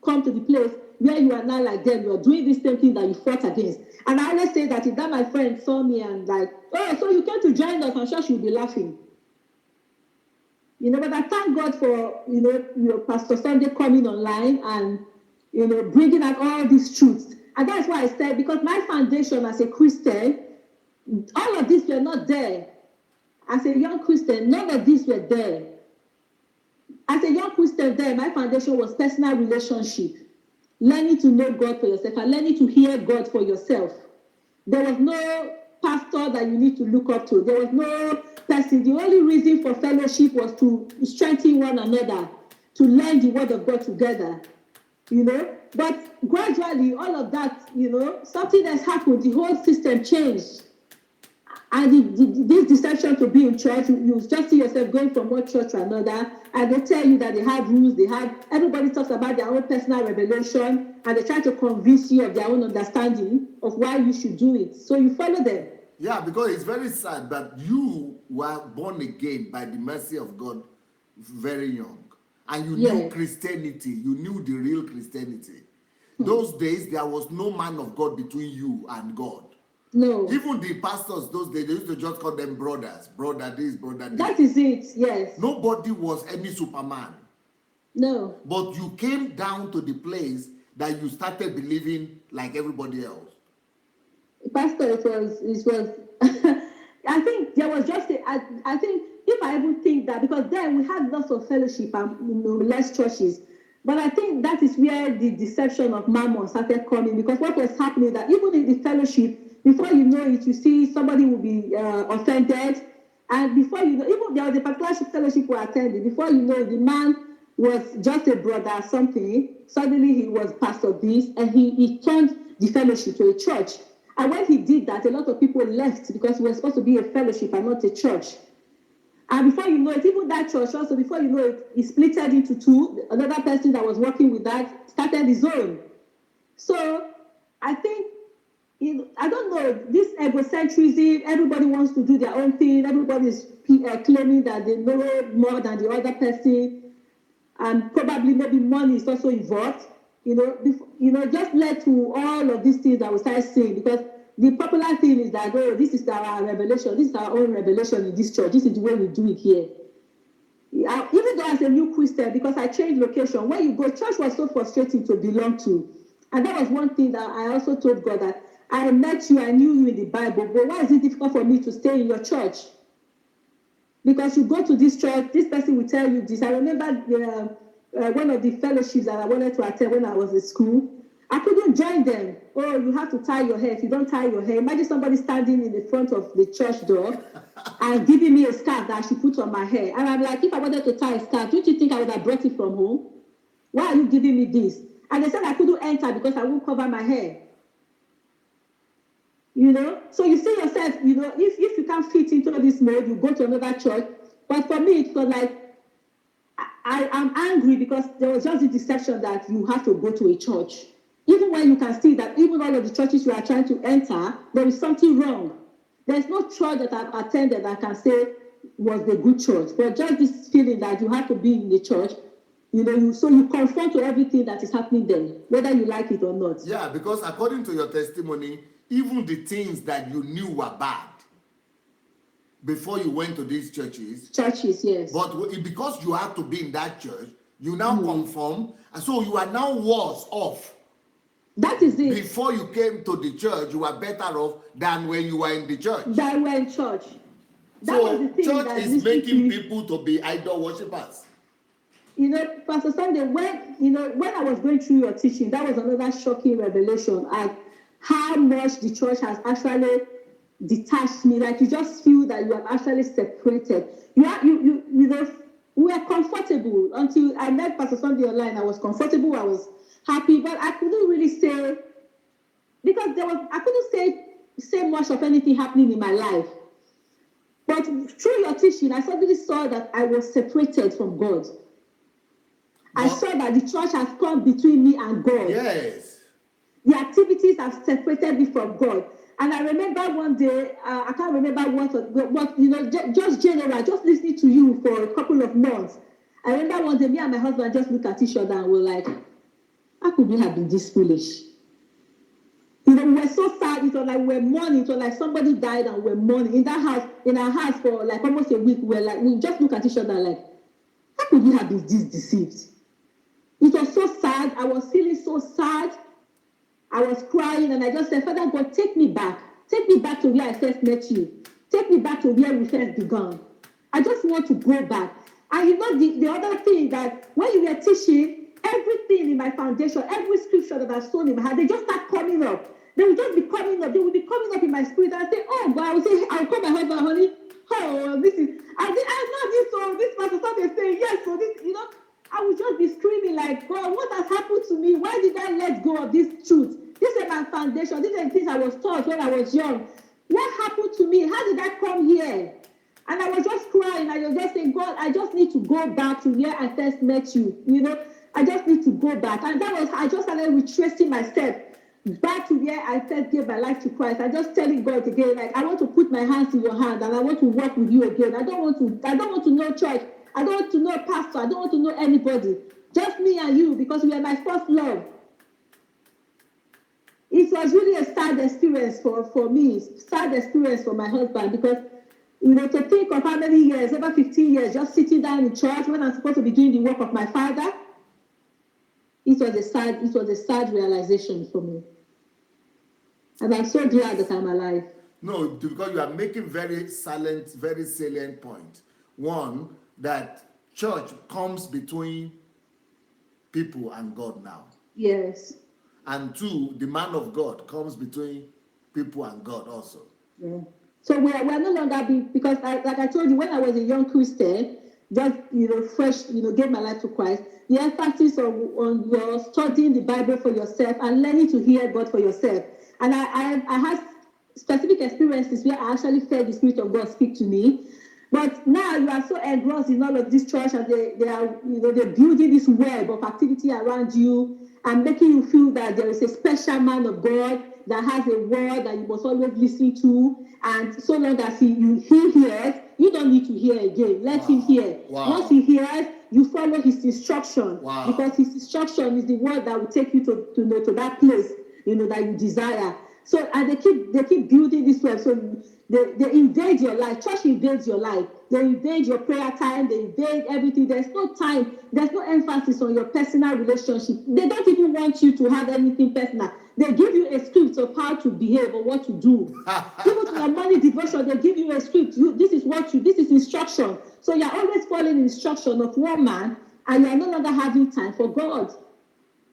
come to the place where you are now like them? You are doing this same thing that you fought against. And I always say that if that my friend saw me and like, oh, so you came to join us, I'm sure she'll be laughing. But I thank God for, Pastor Sunday coming online and, bringing out all these truths. And that's why I said, because my foundation as a Christian, all of these were not there. As a young Christian, none of these were there. As a young Christian there, my foundation was personal relationship. Learning to know God for yourself and learning to hear God for yourself. There was no pastor that you need to look up to. There was no person. The only reason for fellowship was to strengthen one another, to learn the word of God together. But gradually, all of that, something has happened. The whole system changed. And this deception to be in church, you just see yourself going from one church to another, and they tell you that they have rules, everybody talks about their own personal revelation, and they try to convince you of their own understanding of why you should do it. So you follow them. Yeah, because it's very sad that you were born again by the mercy of God very young. And you knew Christianity, you knew the real Christianity. Those days, there was no man of God between you and God. No. Even the pastors those days, they used to just call them brothers. Brother this, brother that. That is it, yes. Nobody was any Superman. No. But you came down to the place that you started believing like everybody else. Pastor, it was I think there was just I think if I even think that, because then we had lots of fellowship and less churches. But I think that is where the deception of mammon started coming, because what was happening that even in the fellowship, before you know it, you see somebody will be offended, and before you know, even there was a particular fellowship we attended, before you know, the man was just a brother or something, suddenly he was pastor this, and he turned the fellowship to a church. And when he did that, a lot of people left because we were supposed to be a fellowship and not a church. And before you know it, even that church also, before you know it, it splitted into two. Another person that was working with that started his own. So I think, I don't know, this egocentrism, everybody wants to do their own thing, everybody is claiming that they know more than the other person, and probably maybe money is also involved, just led to all of these things that we start seeing, because the popular thing is that, oh, this is our revelation, this is our own revelation in this church, this is the way we do it here. Even though as a new Christian, because I changed location, when you go, church was so frustrating to belong to. And that was one thing that I also told God, that I met you, I knew you in the Bible, but why is it difficult for me to stay in your church? Because you go to this church, this person will tell you this. I remember one of the fellowships that I wanted to attend when I was in school. I couldn't join them. Oh, you have to tie your hair. If you don't tie your hair, imagine somebody standing in the front of the church door and giving me a scarf that I should put on my hair. And I'm like, if I wanted to tie a scarf, don't you think I would have brought it from home? Why are you giving me this? And they said I couldn't enter because I won't cover my hair. So you see yourself, if you can't fit into this mode, you go to another church. But for me, it was like, I'm angry because there was just the deception that you have to go to a church. Even when you can see that even all of the churches you are trying to enter, there is something wrong. There's no church that I've attended that I can say was the good church. But just this feeling that you have to be in the church, so you conform to everything that is happening there, whether you like it or not. Yeah, because according to your testimony, even the things that you knew were bad before you went to these churches, yes. But because you have to be in that church, you now conform, and so you are now worse off. That is it. Before you came to the church, you were better off than when you were in the church. Than when in church. That so was the thing church that is making people to be idol worshippers. Pastor Sunday, when I was going through your teaching, that was another shocking revelation at how much the church has actually detached me. Like, you just feel that you have actually separated. We were comfortable until I met Pastor Sunday online. I was comfortable, I was happy, but I couldn't really say, because I couldn't say much of anything happening in my life. But through your teaching, I suddenly saw that I was separated from God. I saw that the church has come between me and God. Yes. The activities have separated me from God. And I remember one day, I can't remember what just general, just listening to you for a couple of months. I remember one day, me and my husband just looked at each other and were like, how could we have been this foolish? We were so sad. It was like we were mourning. It was like somebody died and we were mourning in our house for like almost a week. We just look at each other like, how could we have been this deceived? It was so sad. I was feeling so sad. I was crying, and I just said, Father God, take me back. Take me back to where I first met you. Take me back to where we first began. I just want to go back. And the other thing, that when you were teaching, everything in my foundation, every scripture that I've shown in my heart, they just start coming up. They will just be coming up. They will be coming up in my spirit. And I say, oh, God, I'll call my husband, honey. Oh, this is, I know this song. This pastor started saying, yes, so this, I would just be screaming like, God, what has happened to me? Why did I let go of this truth? This is my foundation. These are the things I was taught when I was young. What happened to me? How did I come here? And I was just crying. I was just saying, God, I just need to go back to where I first met you. I just need to go back. And I just started retracing my steps back to where I first gave my life to Christ. I just telling God again, like, I want to put my hands in your hand and I want to walk with you again. I don't want to know church. I don't want to know a pastor. I don't want to know anybody. Just me and you, because we are my first love. It was really a sad experience for me, sad experience for my husband, because to think of how many years, over 15 years, just sitting down in church when I'm supposed to be doing the work of my Father. It was a sad realization for me. And I'm so glad that I'm alive. No, because you are making very salient point. One, that church comes between people and God now. Yes. And two, the man of God comes between people and God also. Yeah. So we are no longer because like I told you, when I was a young Christian, just fresh, gave my life to Christ, the emphasis on your studying the Bible for yourself and learning to hear God for yourself. And I had specific experiences where I actually felt the Spirit of God speak to me. But now you are so engrossed in all of this church, and they are, they're building this web of activity around you and making you feel that there is a special man of God that has a word that you must always listen to. And so long as he hears, you don't need to hear again. Let him hear. Once he hears, you follow his instruction, because his instruction is the word that will take you to that place, that you desire. So, and they keep building this web. So they invade your life. Church invades your life. They invade your prayer time. They invade everything. There's no time. There's no emphasis on your personal relationship. They don't even want you to have anything personal. They give you a script of how to behave or what to do. Even to your morning devotion, they give you a script. This is instruction. So you're always following instruction of one man, and you're no longer having time for God.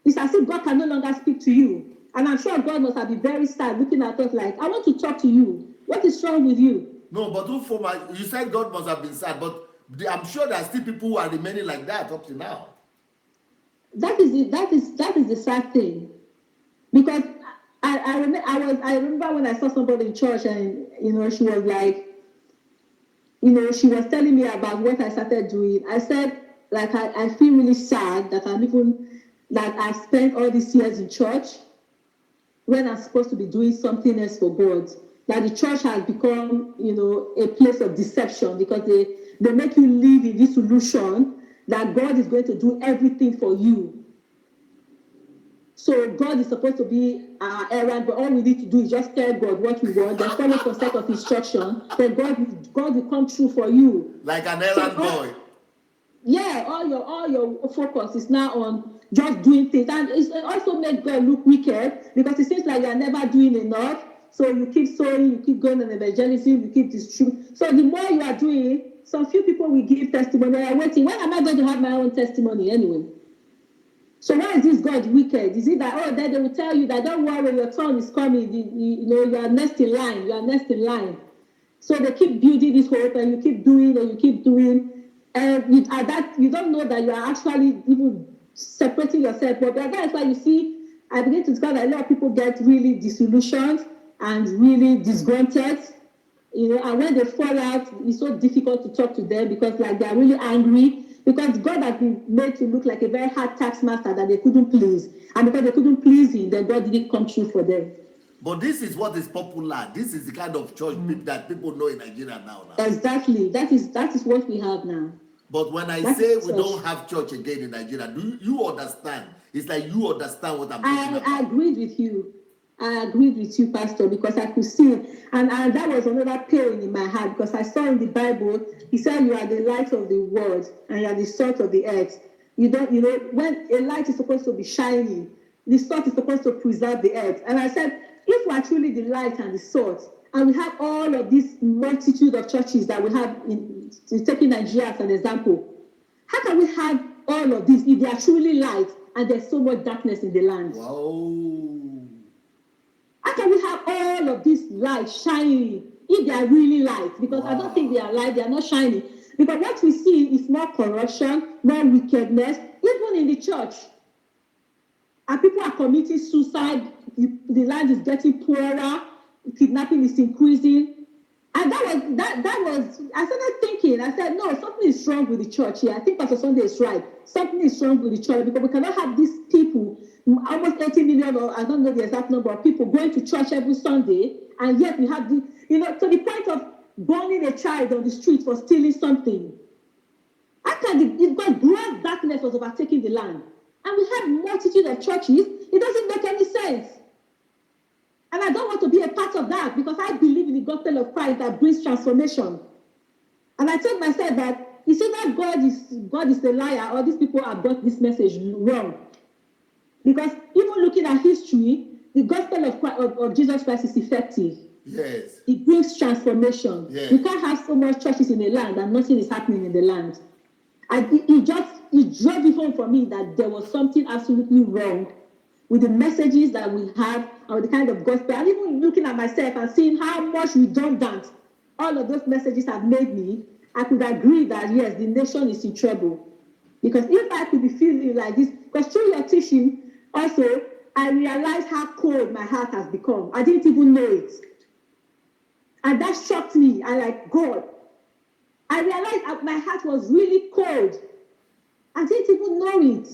It's as if God can no longer speak to you. And I'm sure God must have been very sad looking at us like, I want to talk to you. What is wrong with you? No, but Ufuoma, you said God must have been sad, but I'm sure there are still people who are remaining like that up to now. That is the sad thing. Because I remember when I saw somebody in church, and she was like, she was telling me about what I started doing. I said, like, I feel really sad that I've spent all these years in church when I'm supposed to be doing something else for God. That the church has become, a place of deception, because they make you live in this illusion that God is going to do everything for you. So God is supposed to be our errand, but all we need to do is just tell God what we want, then follow some set of instruction, then God will come true for you. Like an errand boy. Yeah, all your focus is now on just doing things, and it also makes God look wicked, because it seems like you are never doing enough. So you keep sowing, you keep going on evangelism, you keep distributing. So the more you are doing, some few people will give testimony. I'm waiting. When am I going to have my own testimony anyway? So why is this God wicked? Is it that, then they will tell you that, don't worry, your turn is coming. You are next in line. You are next in line. So they keep building this hope, and you keep doing, and you keep doing. And you don't know that you are actually even separating yourself. But that's why you see, I begin to discover that a lot of people get really disillusioned and really disgruntled. And when they fall out, it's so difficult to talk to them, because like they are really angry, because God has been made to look like a very hard taskmaster that they couldn't please. And because they couldn't please him, then God didn't come true for them. But this is what is popular. This is the kind of church that people know in Nigeria now. Exactly. That is what we have now. But when I say we don't have church again in Nigeria, do you understand? It's like you understand what I'm talking about. I agreed with you. I agreed with you, Pastor, because I could see it. And that was another pain in my heart, because I saw in the Bible, he said, you are the light of the world and you are the salt of the earth. When a light is supposed to be shining, the salt is supposed to preserve the earth. And I said, if we are truly the light and the salt, and we have all of this multitude of churches that we have, taking Nigeria as an example, how can we have all of this if they are truly light and there's so much darkness in the land? Wow. How can we have all of this light shining if they are really light? Because I don't think they are light, they are not shining. Because what we see is more corruption, more wickedness, even in the church. And people are committing suicide, the land is getting poorer, kidnapping is increasing. And that was, I started thinking, I said, no, something is wrong with the church here. I think Pastor Sunday is right. Something is wrong with the church, because we cannot have these people, almost 80 million, or I don't know the exact number of people, going to church every Sunday, and yet we have to the point of burning a child on the street for stealing something. How can because gross darkness was overtaking the land, and we have multitude of churches? It doesn't make any sense. And I don't want to be a part of that, because I believe in the gospel of Christ that brings transformation. And I told myself that it's either God is a liar, or these people have got this message wrong. Because even looking at history, the gospel of Jesus Christ is effective. Yes. It brings transformation. Yes. You can't have so much churches in the land and nothing is happening in the land. And it drove it home for me that there was something absolutely wrong with the messages that we have, or the kind of gospel. And even looking at myself and seeing how much redundant all of those messages have made me, I could agree that yes, the nation is in trouble. Because if I could be feeling like this, because through your teaching, also, I realized how cold my heart has become. I didn't even know it. And that shocked me. I like, God, I realized my heart was really cold. I didn't even know it.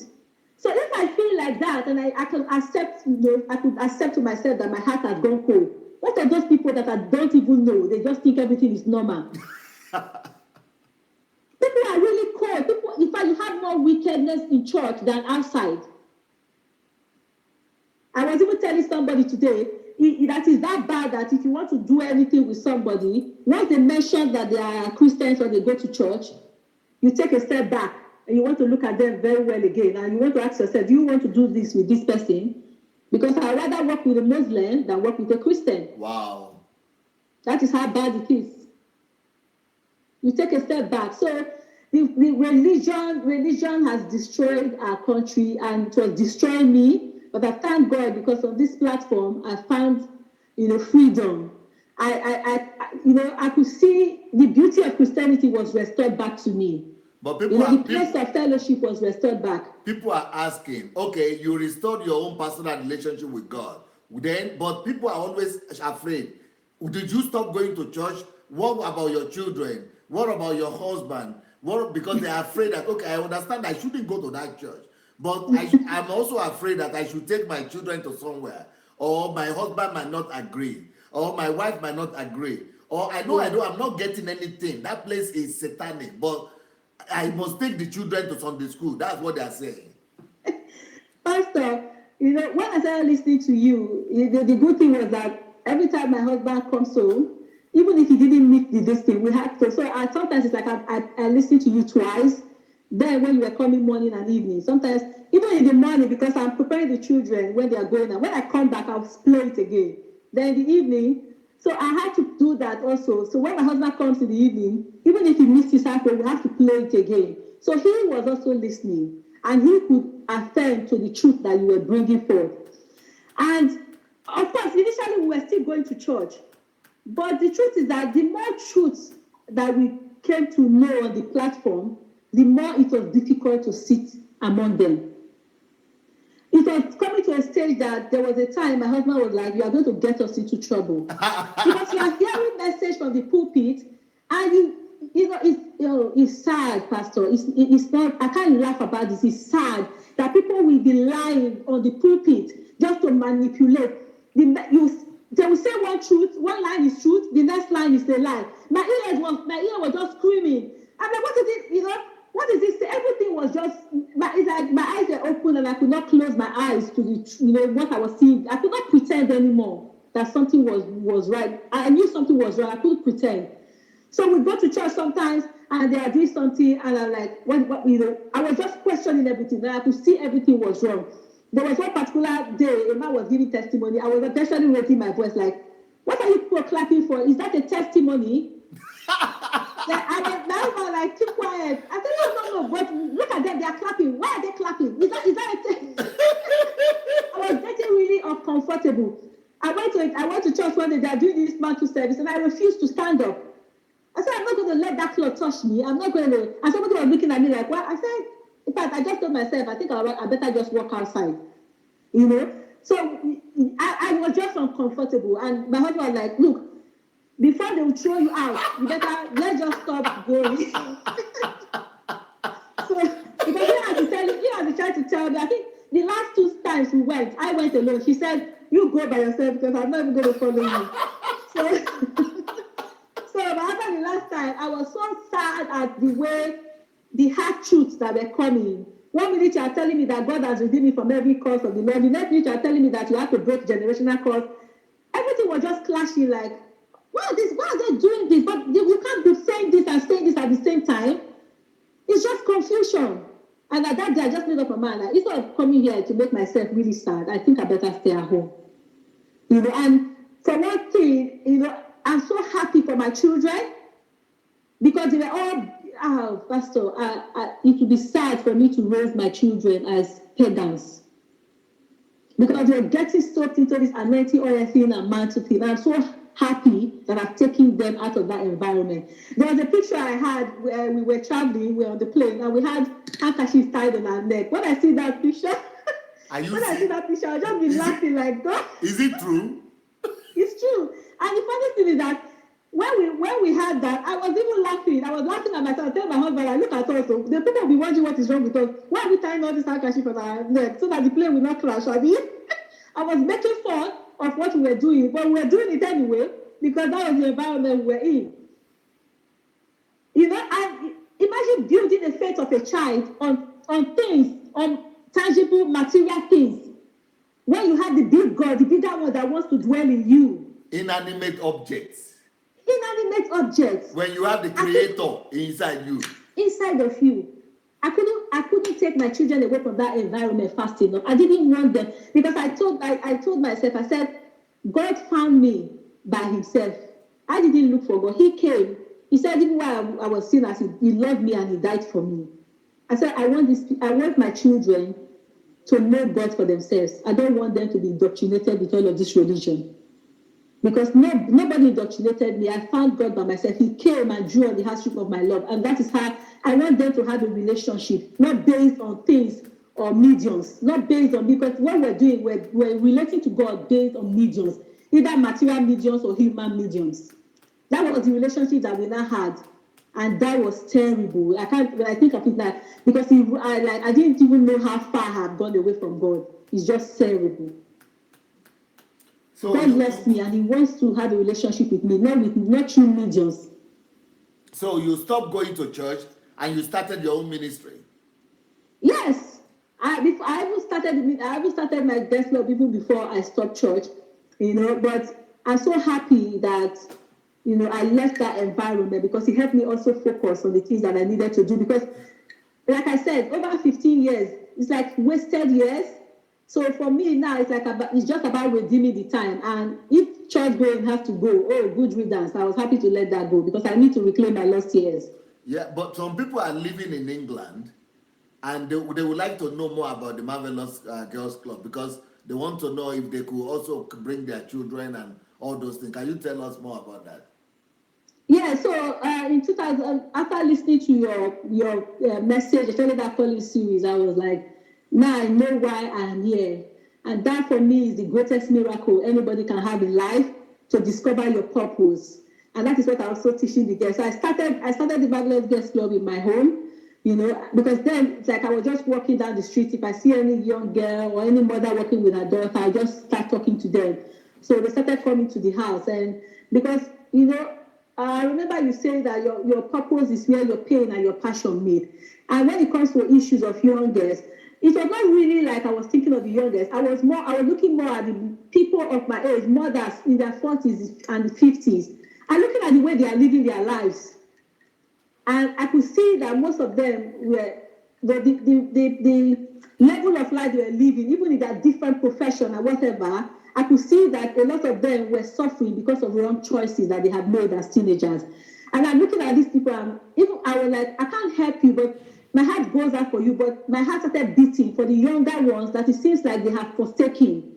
So if I feel like that, and I can accept, I could accept to myself that my heart has gone cold. What are those people that I don't even know? They just think everything is normal. People are really cold. People, in fact, you have more wickedness in church than outside. I was even telling somebody today that is that bad that if you want to do anything with somebody, once they mention that they are Christians or they go to church, you take a step back and you want to look at them very well again, and you want to ask yourself, do you want to do this with this person? Because I'd rather work with a Muslim than work with a Christian. Wow. That is how bad it is. You take a step back. So the religion has destroyed our country, and it was destroying me. But I thank God, because on this platform I found, freedom. I could see the beauty of Christianity was restored back to me. But people the place of fellowship was restored back. People are asking, okay, you restored your own personal relationship with God. But people are always afraid. Did you stop going to church? What about your children? What about your husband? Because they are afraid that, okay, I understand I shouldn't go to that church, but I'm also afraid that I should take my children to somewhere, or my husband might not agree, or my wife might not agree, or I'm not getting anything. That place is satanic, but I must take the children to Sunday school. That's what they are saying. Pastor, when I started listening to you, the good thing was that every time my husband comes home, even if he didn't meet this thing, we had to. So sometimes it's like I listen to you twice. Then when you were coming morning and evening, sometimes even in the morning, because I'm preparing the children when they are going, and when I come back, I'll play it again. Then in the evening, so I had to do that also. So when my husband comes in the evening, even if he missed his cycle, we have to play it again. So he was also listening, and he could affirm to the truth that you were bringing forth. And of course, initially we were still going to church. But the truth is that the more truths that we came to know on the platform, the more it was difficult to sit among them. It was coming to a stage that there was a time my husband was like, you are going to get us into trouble. Because you are hearing message from the pulpit, and it's sad, Pastor. It's not, I can't laugh about this. It's sad that people will be lying on the pulpit just to manipulate. They will say one truth, one line is truth, the next line is a lie. My ear was just screaming. I'm like, what is it? What is this? Everything was just, it's like my eyes were open and I could not close my eyes to what I was seeing. I could not pretend anymore that something was right. I knew something was wrong. I couldn't pretend. So we go to church sometimes and they are doing something and I'm like, what I was just questioning everything. And I could see everything was wrong. There was one particular day a man was giving testimony. I was intentionally raising my voice like, what are you clapping for? Is that a testimony? I was like, keep quiet. I said, no, but look at them, they are clapping. Why are they clapping? Is that a I was getting really uncomfortable. I went to church one day, they are doing this mantle service, and I refused to stand up. I said, I'm not going to let that cloth touch me. I'm not going to. And somebody was looking at me like, what? I said, in fact, I just told myself, I think I better just walk outside. So I was just uncomfortable. And my husband was like, look, before they will throw you out, let's just stop going. So, because he has tried to tell me, I think the last 2 times we went, I went alone. She said, you go by yourself because I'm not even going to follow you. So after the last time, I was so sad at the way the hard truths that were coming. 1 minute you are telling me that God has redeemed me from every curse of the Lord. The next minute you are telling me that you have to break generational curse. Everything was just clashing like, why are they doing this? But you can't be saying this and saying this at the same time. It's just confusion. And at that day, I just made up my mind. Like, instead of coming here to make myself really sad, I think I better stay at home. And for one thing, I'm so happy for my children because they were all, Pastor, it would be sad for me to raise my children as pagans. Because they're getting soaked into this anointing oil thing and mantle thing. I'm so happy that I've taken them out of that environment. There was a picture I had where we were traveling, we were on the plane, and we had handkerchiefs tied on our neck. When I see that picture, I just be laughing like that. Is it true? It's true. And the funny thing is that when we had that, I was even laughing. I was laughing I look at us, so the people will be wondering what is wrong with us. Why are we tying all this handkerchief on our neck so that the plane will not crash? I mean, I was making fun of what we were doing, but we were doing it anyway because that was the environment we were in. You know, and imagine building the faith of a child on things, on tangible material things. When you have the big God, the bigger one that wants to dwell in you. Inanimate objects. Inanimate objects. When you have the creator inside you. Inside of you. I couldn't take my children away from that environment fast enough. I didn't want them because I told myself, I said, God found me by himself. I didn't look for God. He came. He said, even while I was sinners, he loved me and he died for me. I said, I want my children to know God for themselves. I don't want them to be indoctrinated with all of this religion. Because nobody indoctrinated me. I found God by myself. He came and drew on the heartstrings of my love. And that is how I want them to have a relationship, not based on things or mediums, not based on, because what we're doing, we're relating to God based on mediums, either material mediums or human mediums. That was the relationship that we now had. And that was terrible. When I think of it now, because I didn't even know how far I had gone away from God. It's just terrible. So God bless me, and he wants to have a relationship with me, not through mediums. So you stopped going to church and you started your own ministry? Yes. I even started my guest club even before I stopped church, but I'm so happy that I left that environment because it helped me also focus on the things that I needed to do. Because, like I said, over 15 years, it's like wasted years. So for me now, it's just about redeeming the time. And if church going has to go, good riddance. I was happy to let that go because I need to reclaim my lost years. Yeah, but some people are living in England and they would like to know more about the Marvelous Girls Club because they want to know if they could also bring their children and all those things. Can you tell us more about that? Yeah, so in 2000, after listening to your message, especially that calling series, I was like, now I know why I am here. And that for me is the greatest miracle anybody can have in life, to discover your purpose. And that is what I was also teaching the girls. So I started the Marvelous Girls Club in my home, because then it's like I was just walking down the street. If I see any young girl or any mother walking with her daughter, I just start talking to them. So they started coming to the house. And because, I remember you saying that your purpose is where your pain and your passion meet. And when it comes to issues of young girls, it was not really like I was thinking of the youngest. I was looking more at the people of my age, mothers in their 40s and 50s, and looking at the way they are living their lives. And I could see that most of them were the level of life they were living, even in their different profession or whatever. I could see that a lot of them were suffering because of wrong choices that they had made as teenagers. And I'm looking at these people, and even I was like, I can't help you, but my heart goes out for you, but my heart started beating for the younger ones that it seems like they have forsaken.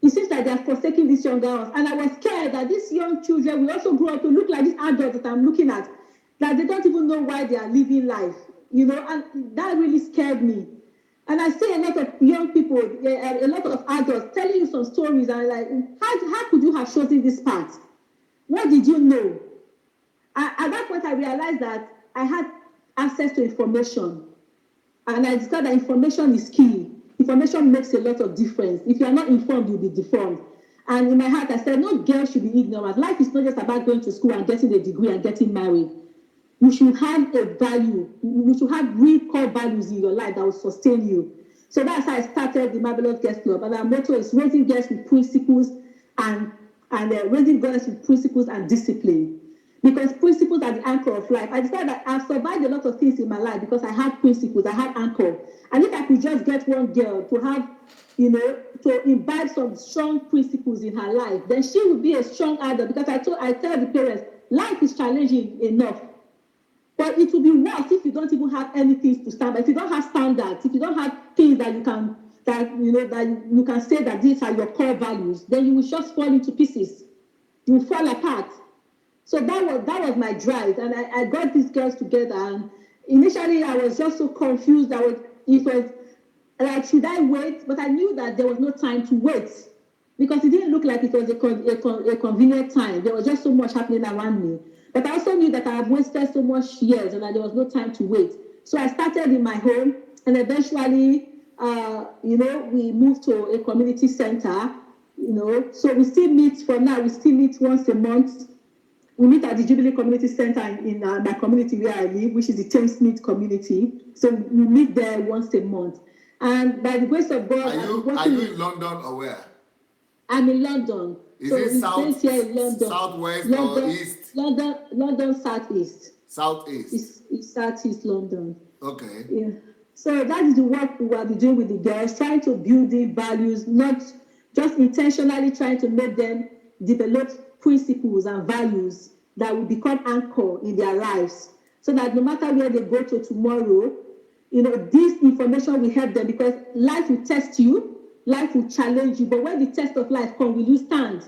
It seems like they have forsaken these younger ones. And I was scared that these young children will also grow up to look like these adults that I'm looking at, that they don't even know why they are living life, and that really scared me. And I see a lot of young people, a lot of adults telling you some stories, and like, how could you have chosen this path? What did you know? At that point, I realized that I had access to information, and I discovered that information is key. Information makes a lot of difference. If you are not informed, you'll be deformed. And in my heart, I said, no girl should be ignorant. Life is not just about going to school and getting a degree and getting married. You should have a value. You should have real core values in your life that will sustain you. So that's how I started the Marvelous Girls Club. And our motto is raising girls with principles and raising girls with principles and discipline. Because principles are the anchor of life. I decided that I've survived a lot of things in my life because I had principles, I had anchor. And if I could just get one girl to have, to imbibe some strong principles in her life, then she would be a strong adult. Because I tell the parents, life is challenging enough. But it will be worse if you don't even have anything to stand by. If you don't have standards, if you don't have things that you can say that these are your core values, then you will just fall into pieces. You will fall apart. So that was my drive, and I got these girls together. And initially, I was just so confused. It was like, should I wait? But I knew that there was no time to wait because it didn't look like it was a convenient time. There was just so much happening around me. But I also knew that I have wasted so much years and that there was no time to wait. So I started in my home, and eventually, we moved to a community center. So we still meet from now. We still meet once a month. We meet at the Jubilee Community Center in my community where I live, which is the Thamesmead community. So we meet there once a month. And by the grace of God, Are you in London or where? I'm in London. Is So it it's based here in London. southwest or London, east? London Southeast. Southeast. It's Southeast London. Okay. Yeah. So that is the work we will be doing with the girls, trying to build the values, not just intentionally trying to make them develop principles and values that will become anchor in their lives, so that no matter where they go to tomorrow, this information will help them, because life will test you, life will challenge you, but when the test of life comes, will you stand?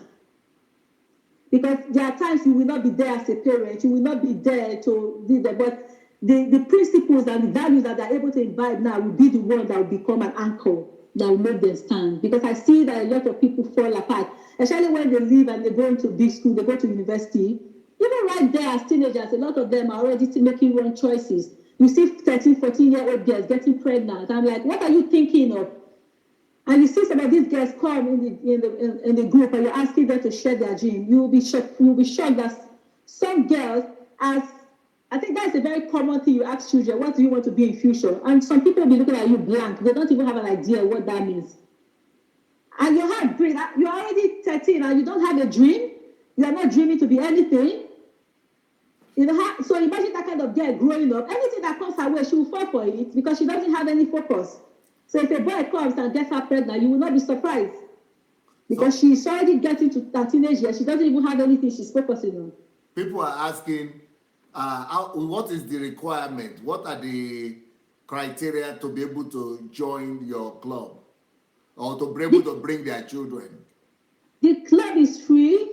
Because there are times you will not be there as a parent, you will not be there to do that, but the principles and the values that they're able to imbibe now will be the one that will become an anchor that will make them stand. Because I see that a lot of people fall apart, especially when they leave and they go into big school, they go to university. Even right there as teenagers, a lot of them are already making wrong choices. You see 13, 14-year-old girls getting pregnant. I'm like, what are you thinking of? And you see some of these girls come in the group, and you're asking them to share their dream. You will be shocked. You will be shocked that some girls, as I think that's a very common thing you ask children, what do you want to be in future? And some people will be looking at you blank. They don't even have an idea what that means. And you have dream. You're already 13 and you don't have a dream. You are not dreaming to be anything. So imagine that kind of girl growing up. Anything that comes her way, she will fall for it because she doesn't have any focus. So if a boy comes and gets her pregnant, you will not be surprised, because she's already getting to that teenage years. She doesn't even have anything she's focusing on. People are asking, what is the requirement? What are the criteria to be able to join your club or to be able to bring their children? The club is free,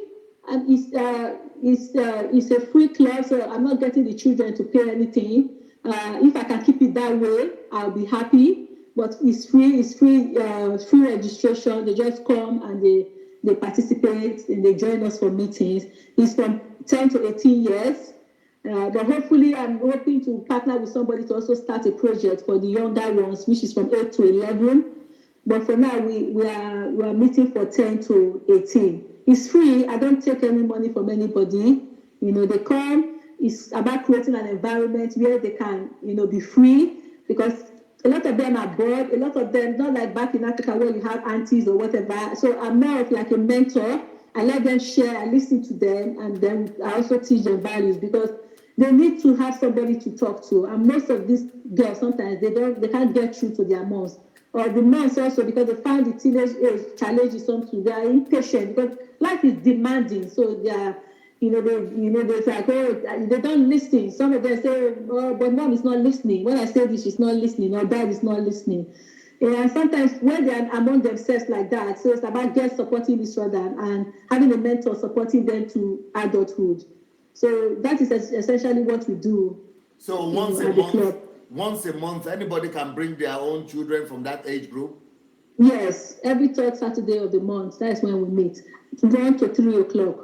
and it's a free club, so I'm not getting the children to pay anything. If I can keep it that way, I'll be happy. But it's free. It's free registration. They just come and they participate and they join us for meetings. It's from 10 to 18 years. But hopefully, I'm hoping to partner with somebody to also start a project for the younger ones, which is from 8 to 11. But for now, we are meeting for 10 to 18. It's free. I don't take any money from anybody. They come. It's about creating an environment where they can, be free, because a lot of them are bored. A lot of them, not like back in Africa where you have aunties or whatever. So I'm more of like a mentor. I let them share, I listen to them, and then I also teach them values, because they need to have somebody to talk to. And most of these girls, sometimes they can't get through to their moms. Or the moms also, because they find the teenage age challenge is something, they are impatient because life is demanding. So they are, they're like, they don't listen. Some of them say, oh, but mom is not listening. When I say this, she's not listening, or dad is not listening. And sometimes when they're among themselves like that, so it's about girls supporting each other and having a mentor supporting them to adulthood. So that is essentially what we do. So once a month, anybody can bring their own children from that age group? Yes, every third Saturday of the month, that's when we meet, 1 to 3 o'clock.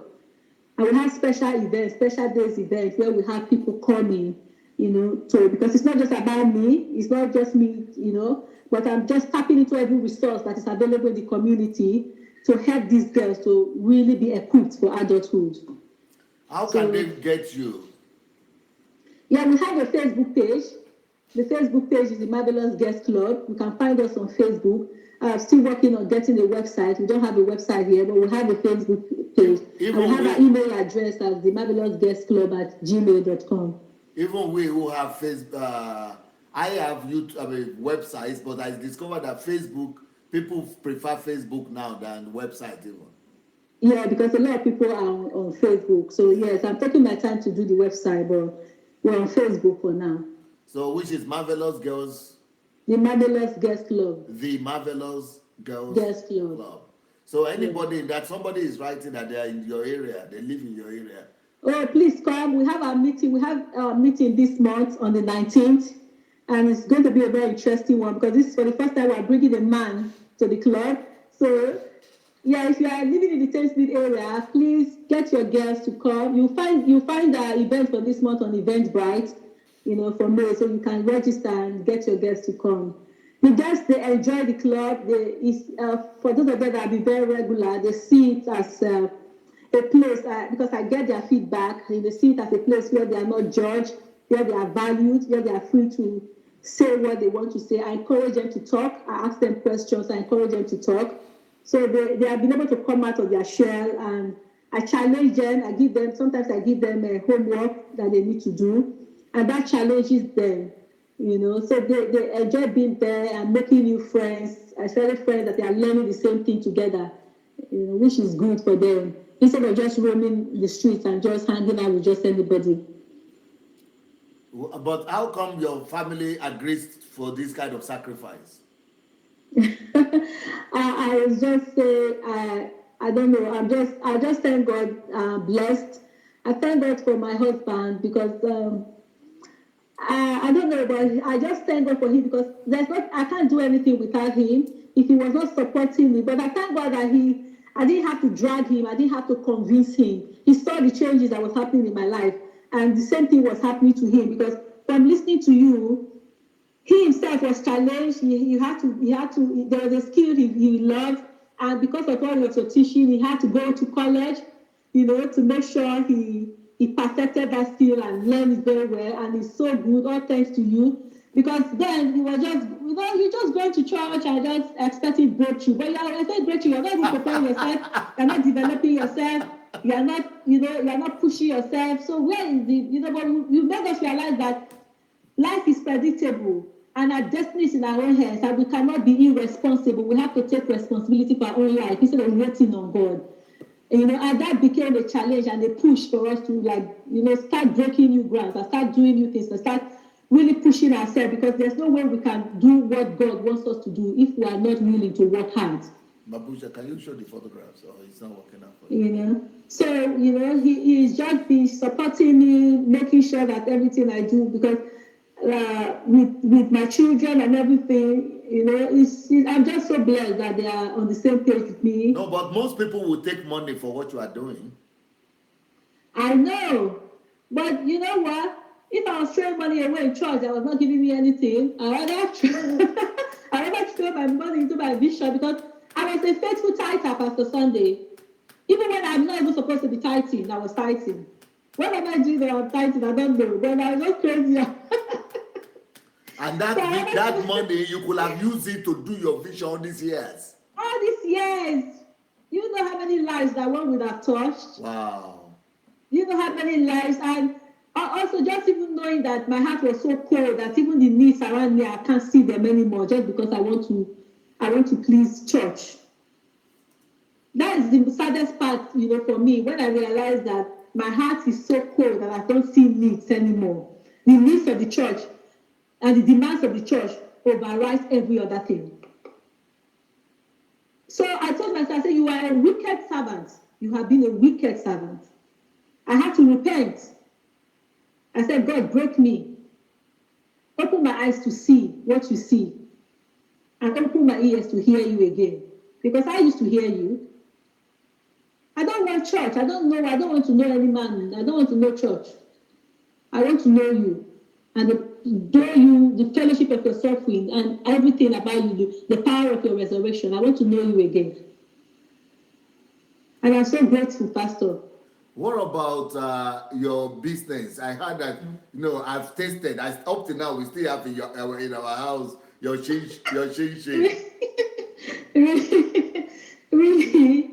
And we have special events, special days events, where we have people coming, because it's not just about me, it's not just me, but I'm just tapping into every resource that is available in the community to help these girls to really be equipped for adulthood. How can they get you? Yeah, we have a Facebook page. The Facebook page is the Marvelous Girls Club. You can find us on Facebook. I'm still working on getting a website. We don't have a website here, but we have a Facebook page. And we have an email address as the marvelousgirlsclub@gmail.com. Even we who have Facebook, I have websites, but I discovered that Facebook, people prefer Facebook now than website even. Yeah, because a lot of people are on Facebook. So yes, I'm taking my time to do the website, but we're on Facebook for now. So which is Marvelous Girls? The Marvelous Girls Club. The Marvelous Girls Club. So anybody that somebody is writing that they are in your area, they live in your area. Oh, please come. We have our meeting. We have our meeting this month on the 19th. And it's going to be a very interesting one, because this is for the first time we're bringing a man to the club. So Yeah, if you are living in the Thamesmead area, please get your girls to come. You find the event for this month on Eventbrite, for May, so you can register and get your girls to come. The girls, they enjoy the club. For those of them that be very regular, they see it as a place, because I get their feedback. They see it as a place where they are not judged, where they are valued, where they are free to say what they want to say. I encourage them to talk. I ask them questions. I encourage them to talk. So they have been able to come out of their shell, and I challenge them. Sometimes I give them a homework that they need to do, and that challenges them. So they enjoy being there and making new friends, especially friends that they are learning the same thing together, which is good for them, instead of just roaming the streets and just hanging out with just anybody. But how come your family agrees for this kind of sacrifice? I was just say I don't know. I just thank God, blessed. I thank God for my husband because I don't know, but I just thank God for him because I can't do anything without him if he was not supporting me. But I thank God that I didn't have to drag him, I didn't have to convince him. He saw the changes that was happening in my life, and the same thing was happening to him because from listening to you, he himself was challenged. There was a skill he loved, and because of all of your teaching, he had to go to college, to make sure he perfected that skill and learned it very well. And it's so good, all thanks to you. Because then he was just, you're just going to church and just expecting breakthrough. But you're expecting breakthrough, you're not even preparing yourself, you're not developing yourself, you're not pushing yourself. So where is but you made us realize that life is predictable and our destiny is in our own hands, and we cannot be irresponsible. We have to take responsibility for our own life instead of waiting on God. And that became a challenge and a push for us to start breaking new grounds and start doing new things and start really pushing ourselves, because there's no way we can do what God wants us to do if we are not willing to work hard. Babusha, can you show the photographs or it's not working out for you? So he's just been supporting me, making sure that everything I do, because with my children and everything, I'm just so blessed that they are on the same page with me. No, but most people will take money for what you are doing. I know, but you know what? If I was throwing money away in church, that was not giving me anything. I rather throw my money into my vision, because I was a faithful tither, Pastor Sunday. Even when I'm not even supposed to be tithing, I was tithing. What am I doing that I'm tithing? I don't know. But I was just crazy. And that money, you could have used it to do your vision all these years. All these years. You know how many lives that one would have touched? Wow. You know how many lives. And also just even knowing that my heart was so cold that even the needs around me, I can't see them anymore just because I want to please church. That is the saddest part, for me, when I realized that my heart is so cold that I don't see needs anymore. The needs of the church and the demands of the church overrides every other thing. So I told myself, I said, you are a wicked servant. You have been a wicked servant. I had to repent. I said, God, break me. Open my eyes to see what you see. And open my ears to hear you again. Because I used to hear you. I don't want church. I don't want to know any man. I don't want to know church. I want to know you. And the fellowship of your suffering and everything about you, the power of your resurrection. I want to know you again. And I'm so grateful, Pastor. What about your business? I heard that, I've tasted. Up to now, we still have in our house your change. Really, really,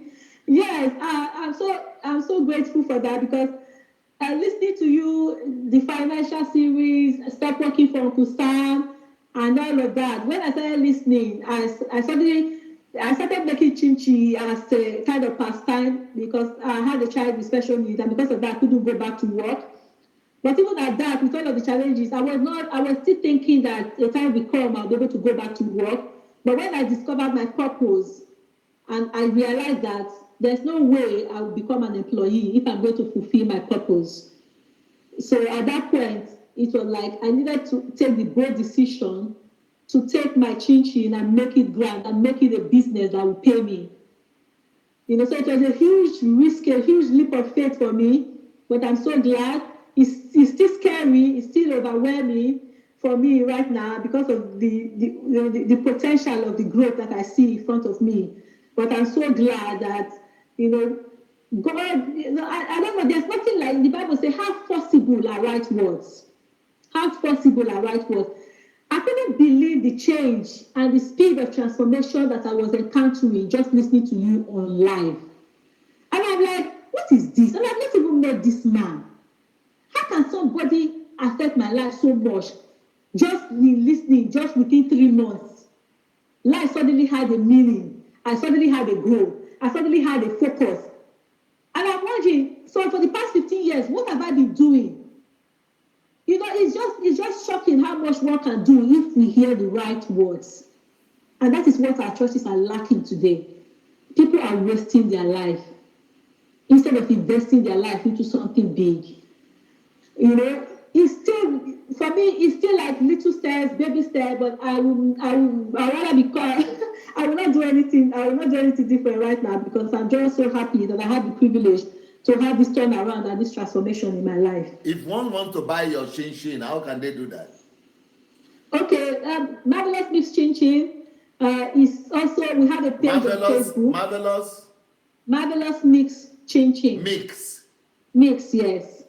yes. I'm so grateful for that, because listening to you, the financial series, stop working for Uncle Sam, and all of that. When I started listening, I started making chimchi as a kind of pastime, because I had a child with special needs, and because of that, I couldn't go back to work. But even at that, with all of the challenges, I was still thinking that the time will come, I'll be able to go back to work. But when I discovered my purpose, and I realized that there's no way I will become an employee if I'm going to fulfill my purpose. So at that point, it was like I needed to take the bold decision to take my chin and make it grand and make it a business that will pay me. So it was a huge risk, a huge leap of faith for me. But I'm so glad. It's still scary, it's still overwhelming for me right now because of the potential of the growth that I see in front of me. But I'm so glad that, God, I don't know, there's nothing like the Bible say, how possible are right words. How possible are right words. I couldn't believe the change and the speed of transformation that I was encountering just listening to you on live. And I'm like, what is this? And I've not even met this man. How can somebody affect my life so much just in listening, just within 3 months? Life suddenly had a meaning. I suddenly had a goal. I suddenly had a focus. And I'm wondering, so for the past 15 years, what have I been doing? It's just shocking how much one can do if we hear the right words. And that is what our churches are lacking today. People are wasting their life instead of investing their life into something big. It's still, for me, it's still like little steps, baby steps, but I rather be quiet. I will not do anything. I will not do anything different right now because I'm just so happy that I have the privilege to have this turnaround and this transformation in my life. If one wants to buy your shin, how can they do that? Okay, Marvelous Mix Chin Chin is also, we have a page on Facebook. Marvelous Mix Chin Chin. Mix, yes.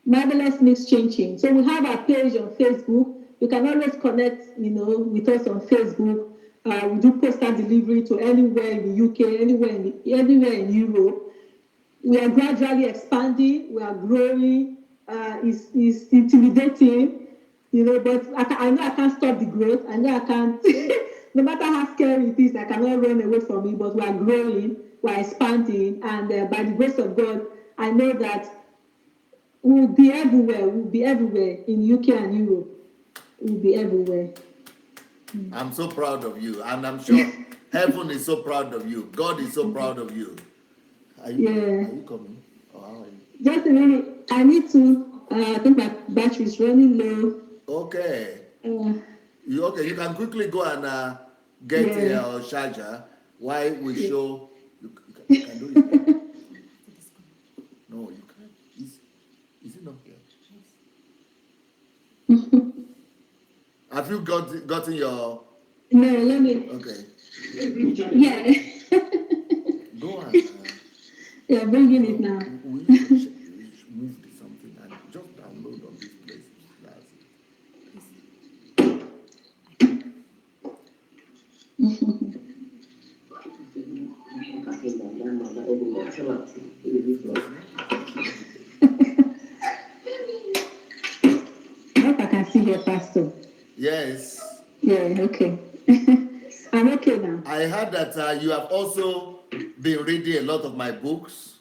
Marvelous Mix Chin Chin. So we have our page on Facebook. You can always connect, with us on Facebook. We do postal delivery to anywhere in the UK, anywhere in Europe. We are gradually expanding. We are growing. It's intimidating, but I know I can't stop the growth. I know I can't. No matter how scary it is, I cannot run away from it. But we are growing. We are expanding, and by the grace of God, I know that we'll be everywhere. We'll be everywhere in UK and Europe. We'll be everywhere. I'm so proud of you, and I'm sure heaven is so proud of you. God is so proud of you. Are you coming? Or how are you? Just a minute. I need to. I think my battery is running low. Okay. You can quickly go and get your charger while we show. You can do it. No, you can't. Is it not here? Have you gotten your? No, let me. Okay. Yeah. Go on. Yeah, bringing it now. We move something and just download on this place. I hope I can see your pastor. Yes. Yeah, okay. I'm okay now. I heard that you have also been reading a lot of my books.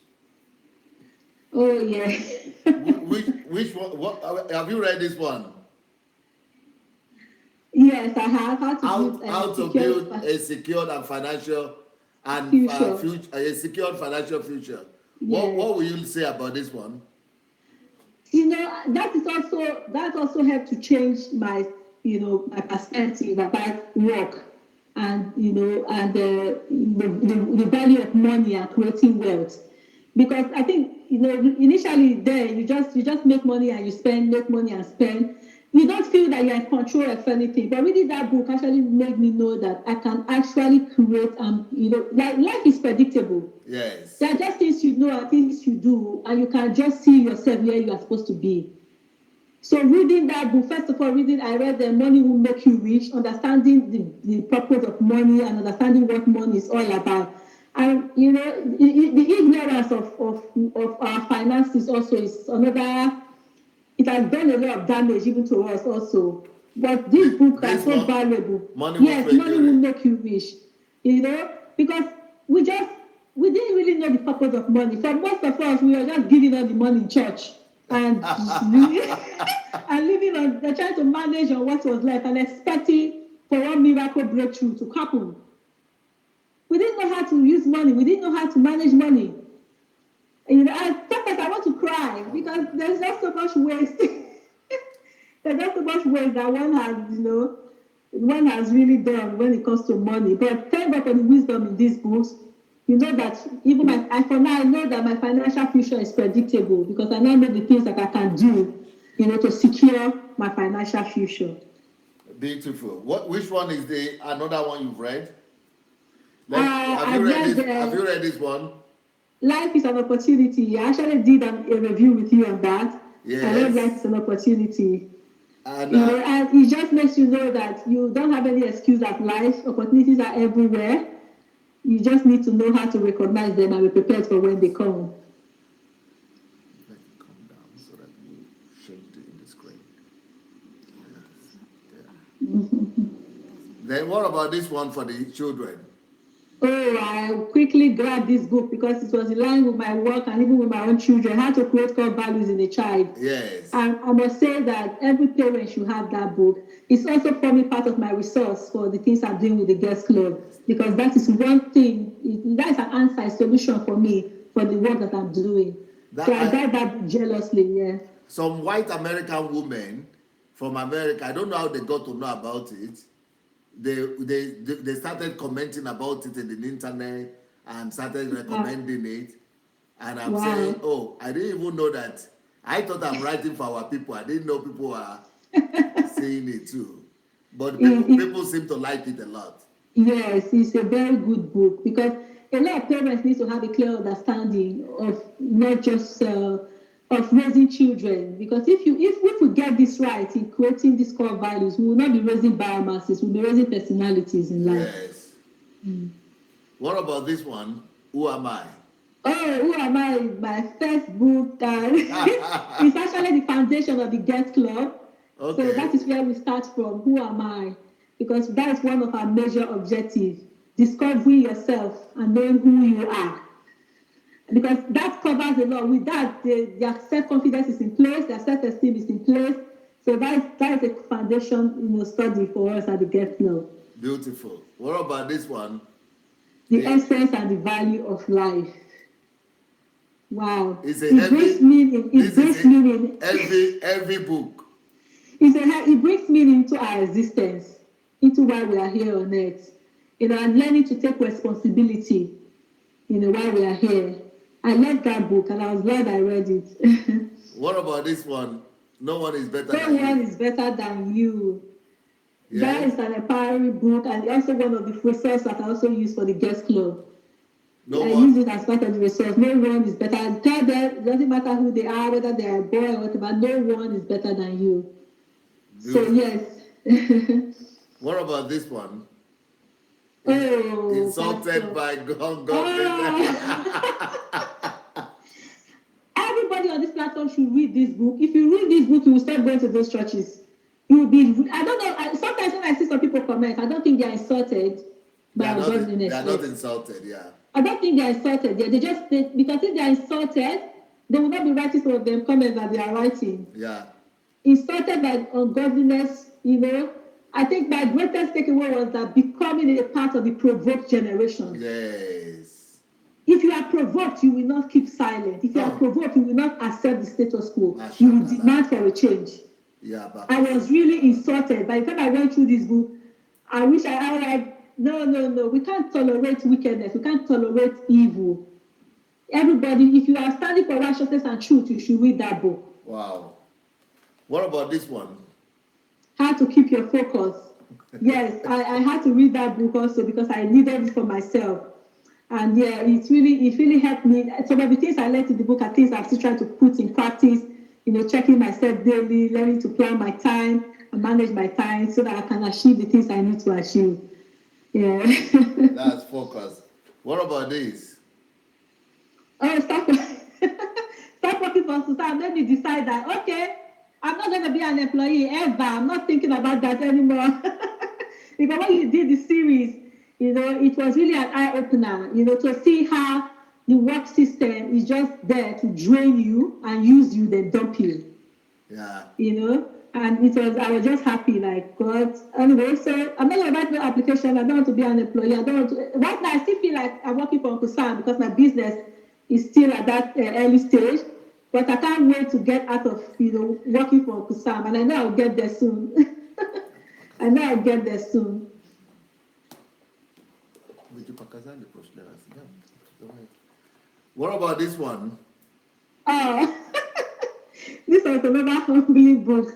Oh, yeah. Which one? What have you read this one? Yes, I have. How to build a secured and financial and future, a secured financial future. Yes. What will you say about this one? That also helped to change my my perspective about work and the value of money and creating wealth. Because I think initially there you just make money and you spend, make money and spend. You don't feel that you're in control of anything. But reading that book actually made me know that I can actually create like life is predictable. Yes. There are just things you know and things you do, and you can just see yourself where you are supposed to be. So reading that book, first of all, I read that Money Will Make You Rich, understanding the purpose of money and understanding what money is all about. And the ignorance of our finances also is another. It has done a lot of damage even to us also. But this book is so valuable. Money will make you rich. Because we didn't really know the purpose of money. For most of us, we were just giving all the money in church and and living on, they're trying to manage on what was left and expecting for one miracle breakthrough to happen. We didn't know how to use money. We didn't know how to manage money. Sometimes I want to cry because there's just so much waste. There's just so much waste that one has really done when it comes to money. But thank God for the wisdom in these books. you know that even for now, I know that my financial future is predictable because I now know the things that I can do, to secure my financial future. Beautiful. Which one is the another one you've read? Have you I've read read this? Have you read this one? Life is an Opportunity. I actually did a review with you on that. I read Life Yes. is an Opportunity. And And it just makes you know that you don't have any excuse at life. Opportunities are everywhere. You just need to know how to recognize them and be prepared for when they come. let it come down so that you shake in the screen. Then what about this one for the children? Oh, I quickly grabbed this book because it was in line with my work and even with my own children, how to create core values in a child. Yes. And I must say that every parent should have that book. It's also forming part of my resource for the things I'm doing with the Girls Club because that is one thing, that is an answer, a solution for me for the work that I'm doing. So I got that jealously, yeah. Some white American women from America, I don't know how they got to know about it. They started commenting about it in the internet and started recommending it. And I'm saying, oh, I didn't even know that. I thought I'm writing for our people. I didn't know people are saying it too. But people seem to like it a lot. Yes, it's a very good book because a lot of parents need to have a clear understanding of not just of raising children. Because if we get this right in creating these core values, we will not be raising biomasses, we'll be raising personalities in life. Yes. What about this one? Who am I? Oh, Who Am I? My first book. It's actually the foundation of the Girls Club. Okay. So that is where we start from. Who am I? Because that is one of our major objectives. Discovering yourself and knowing who you are. Because that covers a lot. With that, their self-confidence is in place, their self-esteem is in place. So that is a foundation, study for us at the Girls Club. Beautiful. What about this one? The essence and the value of life. Wow. It's a heavy. It brings meaning. Every book. It brings meaning into our existence, into why we are here on earth. And learning to take responsibility, why we are here. I love that book and I was glad I read it. What about this one? No one is better than you. No one is better than you. Yeah. That is an empowering book and also one of the resources that I also use for the Girls Club. I use it as part of the resource. No one is better. Tell them, it doesn't matter who they are, whether they are a boy or whatever, no one is better than you. Beautiful. So, yes. What about this one? Oh, insulted by God. Everybody on this platform should read this book. If you read this book, you will start going to those churches. You will be, I don't know, sometimes when I see some people comment, I don't think they are insulted by our godliness. They are not insulted, yeah. I don't think they are insulted. Because if they are insulted, they will not be writing some of them comments that they are writing. Yeah. Insulted by ungodliness, I think my greatest takeaway was that becoming a part of the provoked generation. Yes. If you are provoked, you will not keep silent. If you are provoked, you will not accept the status quo. You will demand for a change. Yeah, I was really insulted. By the time I went through this book, I wish I was like, no. We can't tolerate wickedness. We can't tolerate evil. Everybody, if you are standing for righteousness and truth, you should read that book. Wow. What about this one? How to keep your focus. Yes, I had to read that book also because I needed it for myself. And yeah, it really helped me. Some of the things I learned in the book are things I'm still trying to put in practice, checking myself daily, learning to plan my time and manage my time so that I can achieve the things I need to achieve. Yeah. That's focus. What about this? Oh, stop working for society. Let me decide that, okay, I'm not going to be an employee ever. I'm not thinking about that anymore. Because when you did the series, it was really an eye-opener, to see how the work system is just there to drain you and use you, then dump you. Yeah. And I was just happy, like, God. Anyway, so I'm not going to write no application. I don't want to be an employee. I don't want to. Right now, I still feel like I'm working for Uncle Sam because my business is still at that early stage. But I can't wait to get out of, working for Uncle Sam. And I know I'll get there soon. What about this one? Oh, this was another humbling book.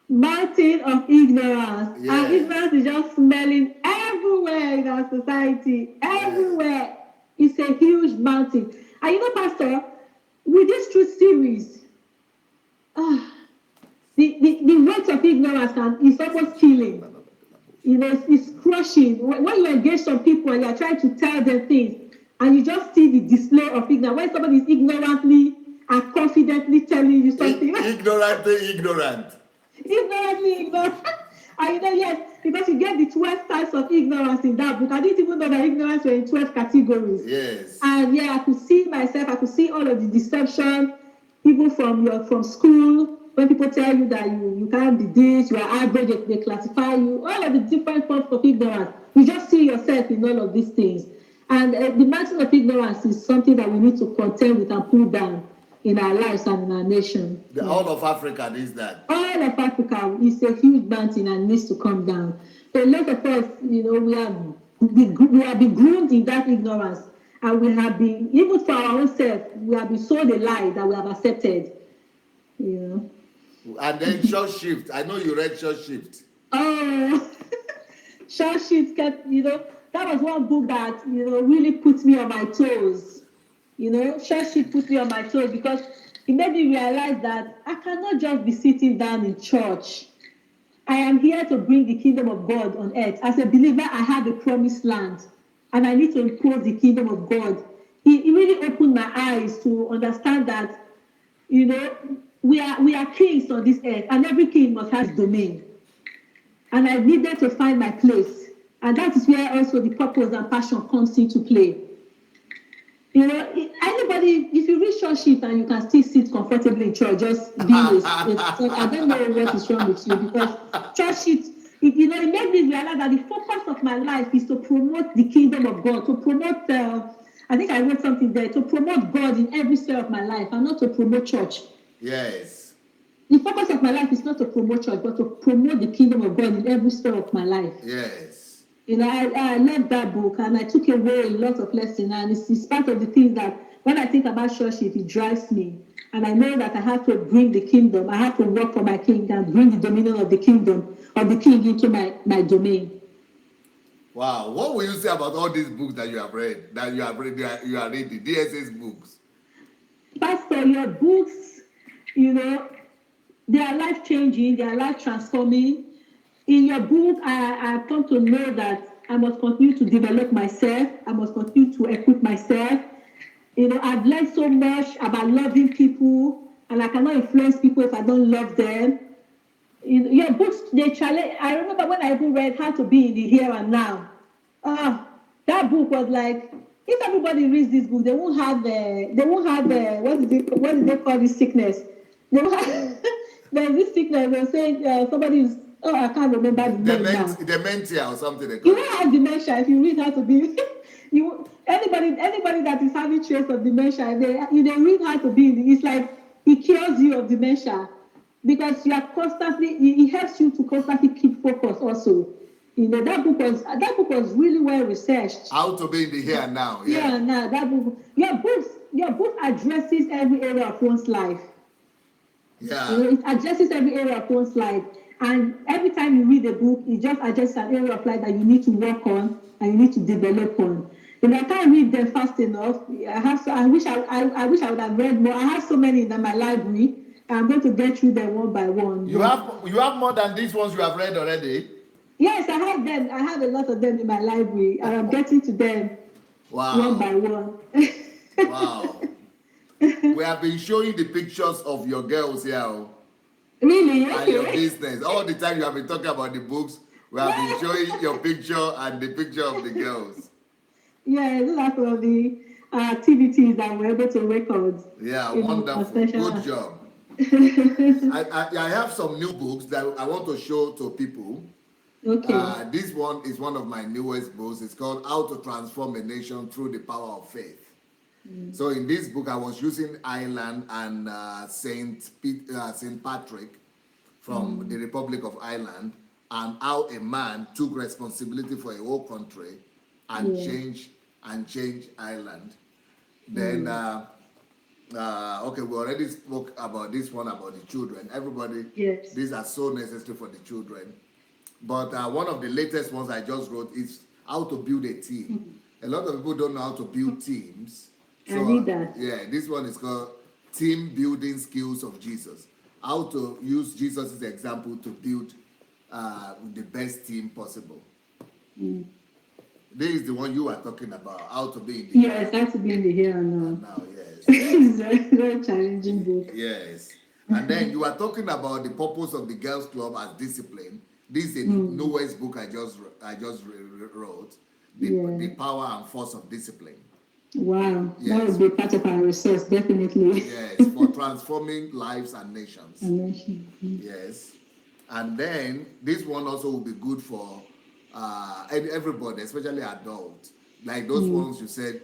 Mountain of Ignorance. And Yes. ignorance is just smelling everywhere in our society. Yes. Everywhere. It's a huge mountain. And Pastor, with this truth series, ah, the weight of ignorance is almost killing. It's crushing. When you engage some people and you're trying to tell them things, and you just see the display of ignorance, when somebody is ignorantly and confidently telling you something. Ignorant. Ignorantly ignorant. And yes, because you get the 12 types of ignorance in that book. I didn't even know that ignorance were in 12 categories. Yes. And I could see myself, I could see all of the deception, even from school, when people tell you that you can't be this, you are average, they classify you, all of the different forms of ignorance. You just see yourself in all of these things. And the mountain of ignorance is something that we need to contend with and pull down in our lives and in our nation. All of Africa is that. All of Africa is a huge mountain and needs to come down. So a lot of us, we have been groomed in that ignorance, and we have been, even for our own self, we have been sold a lie that we have accepted. And then short shift. I know you read short shift. Oh, short shift kept, that was one book that, really put me on my toes. Short shift put me on my toes because it made me realize that I cannot just be sitting down in church. I am here to bring the kingdom of God on earth. As a believer, I have a promised land, and I need to impose the kingdom of God. It really opened my eyes to understand that, we are kings on this earth, and every king must have his domain. And I needed to find my place. And that is where also the purpose and passion comes into play. Anybody, if you reach short shift and you can still sit comfortably in church, just be I don't know what is wrong with you, because church shift, it made me realize that the focus of my life is to promote the kingdom of God, to promote, I think I wrote something there, to promote God in every sphere of my life and not to promote church. Yes. The focus of my life is not to promote church, but to promote the kingdom of God in every sphere of my life. Yes. I love that book, and I took away a lot of lessons, and it's part of the things that when I think about church, it drives me. And I know that I have to bring the kingdom, I have to work for my king and bring the dominion of the kingdom, of the king into my domain. Wow. What will you say about all these books that you have read, you are reading, DSS books? Pastor, your books, they are life-changing, they are life-transforming. In your book, I come to know that I must continue to develop myself. I must continue to equip myself. I've learned so much about loving people, and I cannot influence people if I don't love them. Your books, they challenge. I remember when I even read How to Be in the Here and Now. That book was like, if everybody reads this book, they won't have what did they call this sickness? They won't have there's this sickness. They're saying somebody is, I can't remember the name now. Dementia or something. You won't have dementia if you read How to Be. Anybody that is having traits of dementia, they read How to Be. It's like it cures you of dementia, because you are constantly. It helps you to constantly keep focus. Also, that book was really well researched. How to Be in the Here and Now. Yeah, now that book. Your book addresses every area of one's life. Yeah. It addresses every area of one's life. And every time you read a book, it just addresses an area of life that you need to work on and you need to develop on. I can't read them fast enough. I wish I would have read more. I have so many in my library. I'm going to get through them one by one. You have more than these ones you have read already? Yes, I have them. I have a lot of them in my library, and I'm getting to them one by one. Wow. We have been showing the pictures of your girls here. Really? And your business. All the time you have been talking about the books, we have been showing your picture and the picture of the girls. Yeah, those are some of the activities that we're able to record. Yeah, wonderful. Good job. I have some new books that I want to show to people. Okay. This one is one of my newest books. It's called How to Transform a Nation Through the Power of Faith. So in this book, I was using Ireland and Saint Patrick from the Republic of Ireland, and how a man took responsibility for a whole country and change Ireland. Then, okay, we already spoke about this one about the children. Everybody, Yes. these are so necessary for the children. But one of the latest ones I just wrote is how to build a team. A lot of people don't know how to build teams. I So, need that. yeah, this one is called Team Building Skills of Jesus. How to use Jesus as an example to build the best team possible. This is the one you are talking about, how to be in the Yes, I have to be in the here and now. now, yes. It's a very challenging book. Yes. And then you are talking about the purpose of the girls' club as discipline. This is the newest book I just wrote. The power and force of discipline. Wow, Yes. that would be part of our research, definitely. Yes, for transforming lives and nations. Mm-hmm. Yes. And then this one also will be good for everybody, especially adults. Like those ones you said,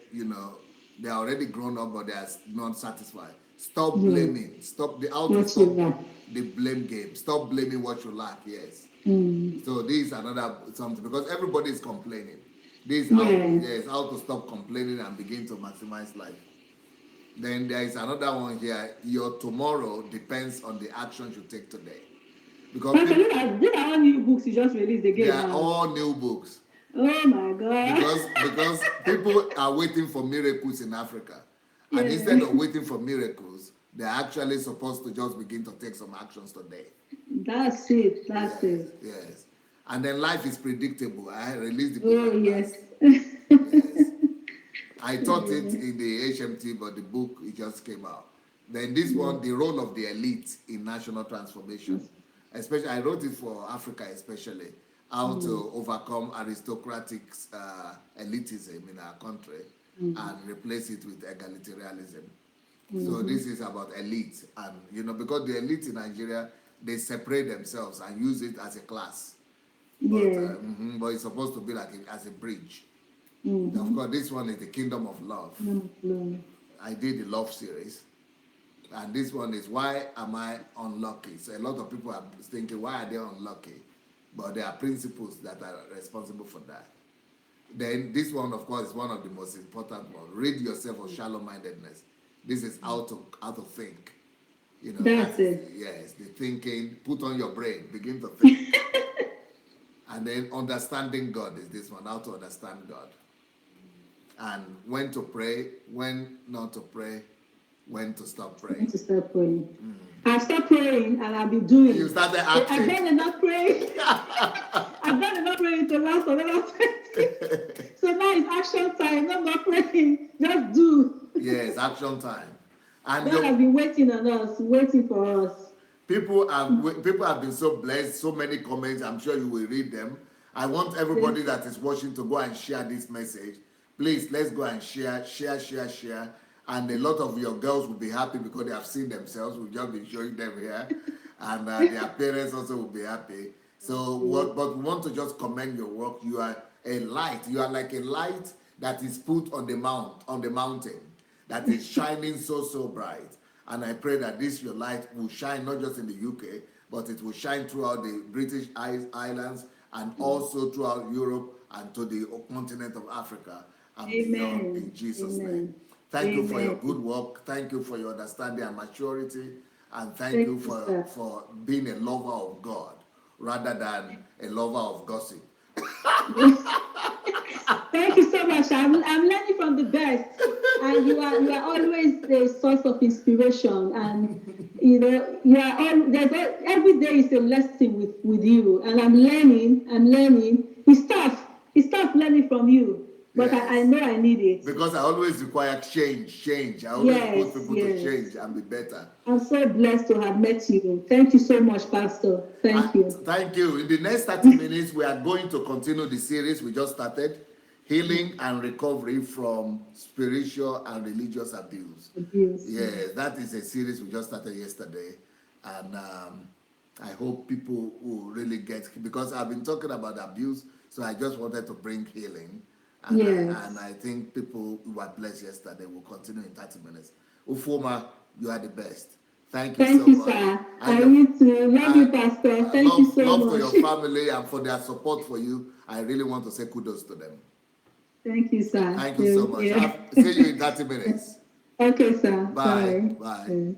they're already grown up, but they are not satisfied. Stop blaming. Stop the blame game. Stop blaming what you lack. Yes. So this is another something because everybody is complaining. This is how to stop complaining and begin to maximize life. Then there is another one here. Your tomorrow depends on the actions you take today. Because these are all new books you just released again. They are all new books. Oh my God. Because people are waiting for miracles in Africa. And instead of waiting for miracles, they're actually supposed to just begin to take some actions today. That's it. That's it. Yes. And then life is predictable. I released the book. Oh, yes. Yes. I taught it in the HMT, but the book, it just came out. Then this one, the role of the elite in national transformation. Especially, I wrote it for Africa especially, how to overcome aristocratic elitism in our country and replace it with egalitarianism. So this is about elite. And, because the elite in Nigeria, they separate themselves and use it as a class. But it's supposed to be like as a bridge. Of course, this one is the Kingdom of Love. I did the love series. And this one is, why am I unlucky? So a lot of people are thinking, why are they unlucky? But there are principles that are responsible for that. Then this one, of course, is one of the most important ones. Rid yourself of shallow-mindedness. This is how to think. That's it. Yes, the thinking. Put on your brain. Begin to think. And then understanding God is this one. How to understand God. And when to pray, when not to pray, when to stop praying. When to stop praying. I stopped praying and I'll be doing. You started acting. I've done enough praying. I've done enough praying to last another 20. So now it's action time. No more praying. Just do. Yes, action time. And God has been waiting on us, waiting for us. People have been so blessed. So many comments. I'm sure you will read them. I want everybody that is watching to go and share this message. Please, let's go and share. And a lot of your girls will be happy because they have seen themselves. We've just been showing them here. And their parents also will be happy. So, but we want to just commend your work. You are a light. You are like a light that is put on the mountain, that is shining so bright. And I pray that your light will shine not just in the UK, but it will shine throughout the British Islands and also throughout Europe and to the continent of Africa and beyond, in Jesus' name. Thank you for your good work. Thank you for your understanding and maturity. And thank you for being a lover of God rather than a lover of gossip. Thank you so much. I'm learning from the best. And you are always a source of inspiration. And you are every day is a lesson with you. And I'm learning. It's tough learning from you. But yes. I know I need it. Because I always require change. I always put people to change and be better. I'm so blessed to have met you. Thank you so much, Pastor. Thank you. Thank you. In the next 30 minutes, we are going to continue the series we just started, Healing and Recovery from Spiritual and Religious Abuse. Yes, that is a series we just started yesterday. And I hope people will really get, because I've been talking about abuse, so I just wanted to bring healing. And I think people who were blessed yesterday will continue in 30 minutes. Ufuoma, you are the best. Thank you so much. Sir. I need to love you, Pastor. Thank you so much. Love for your family and for their support for you. I really want to say kudos to them. Thank you, sir. Thank you so much. Yeah. I'll see you in 30 minutes. Okay, sir. Bye. Bye. Bye. Yeah.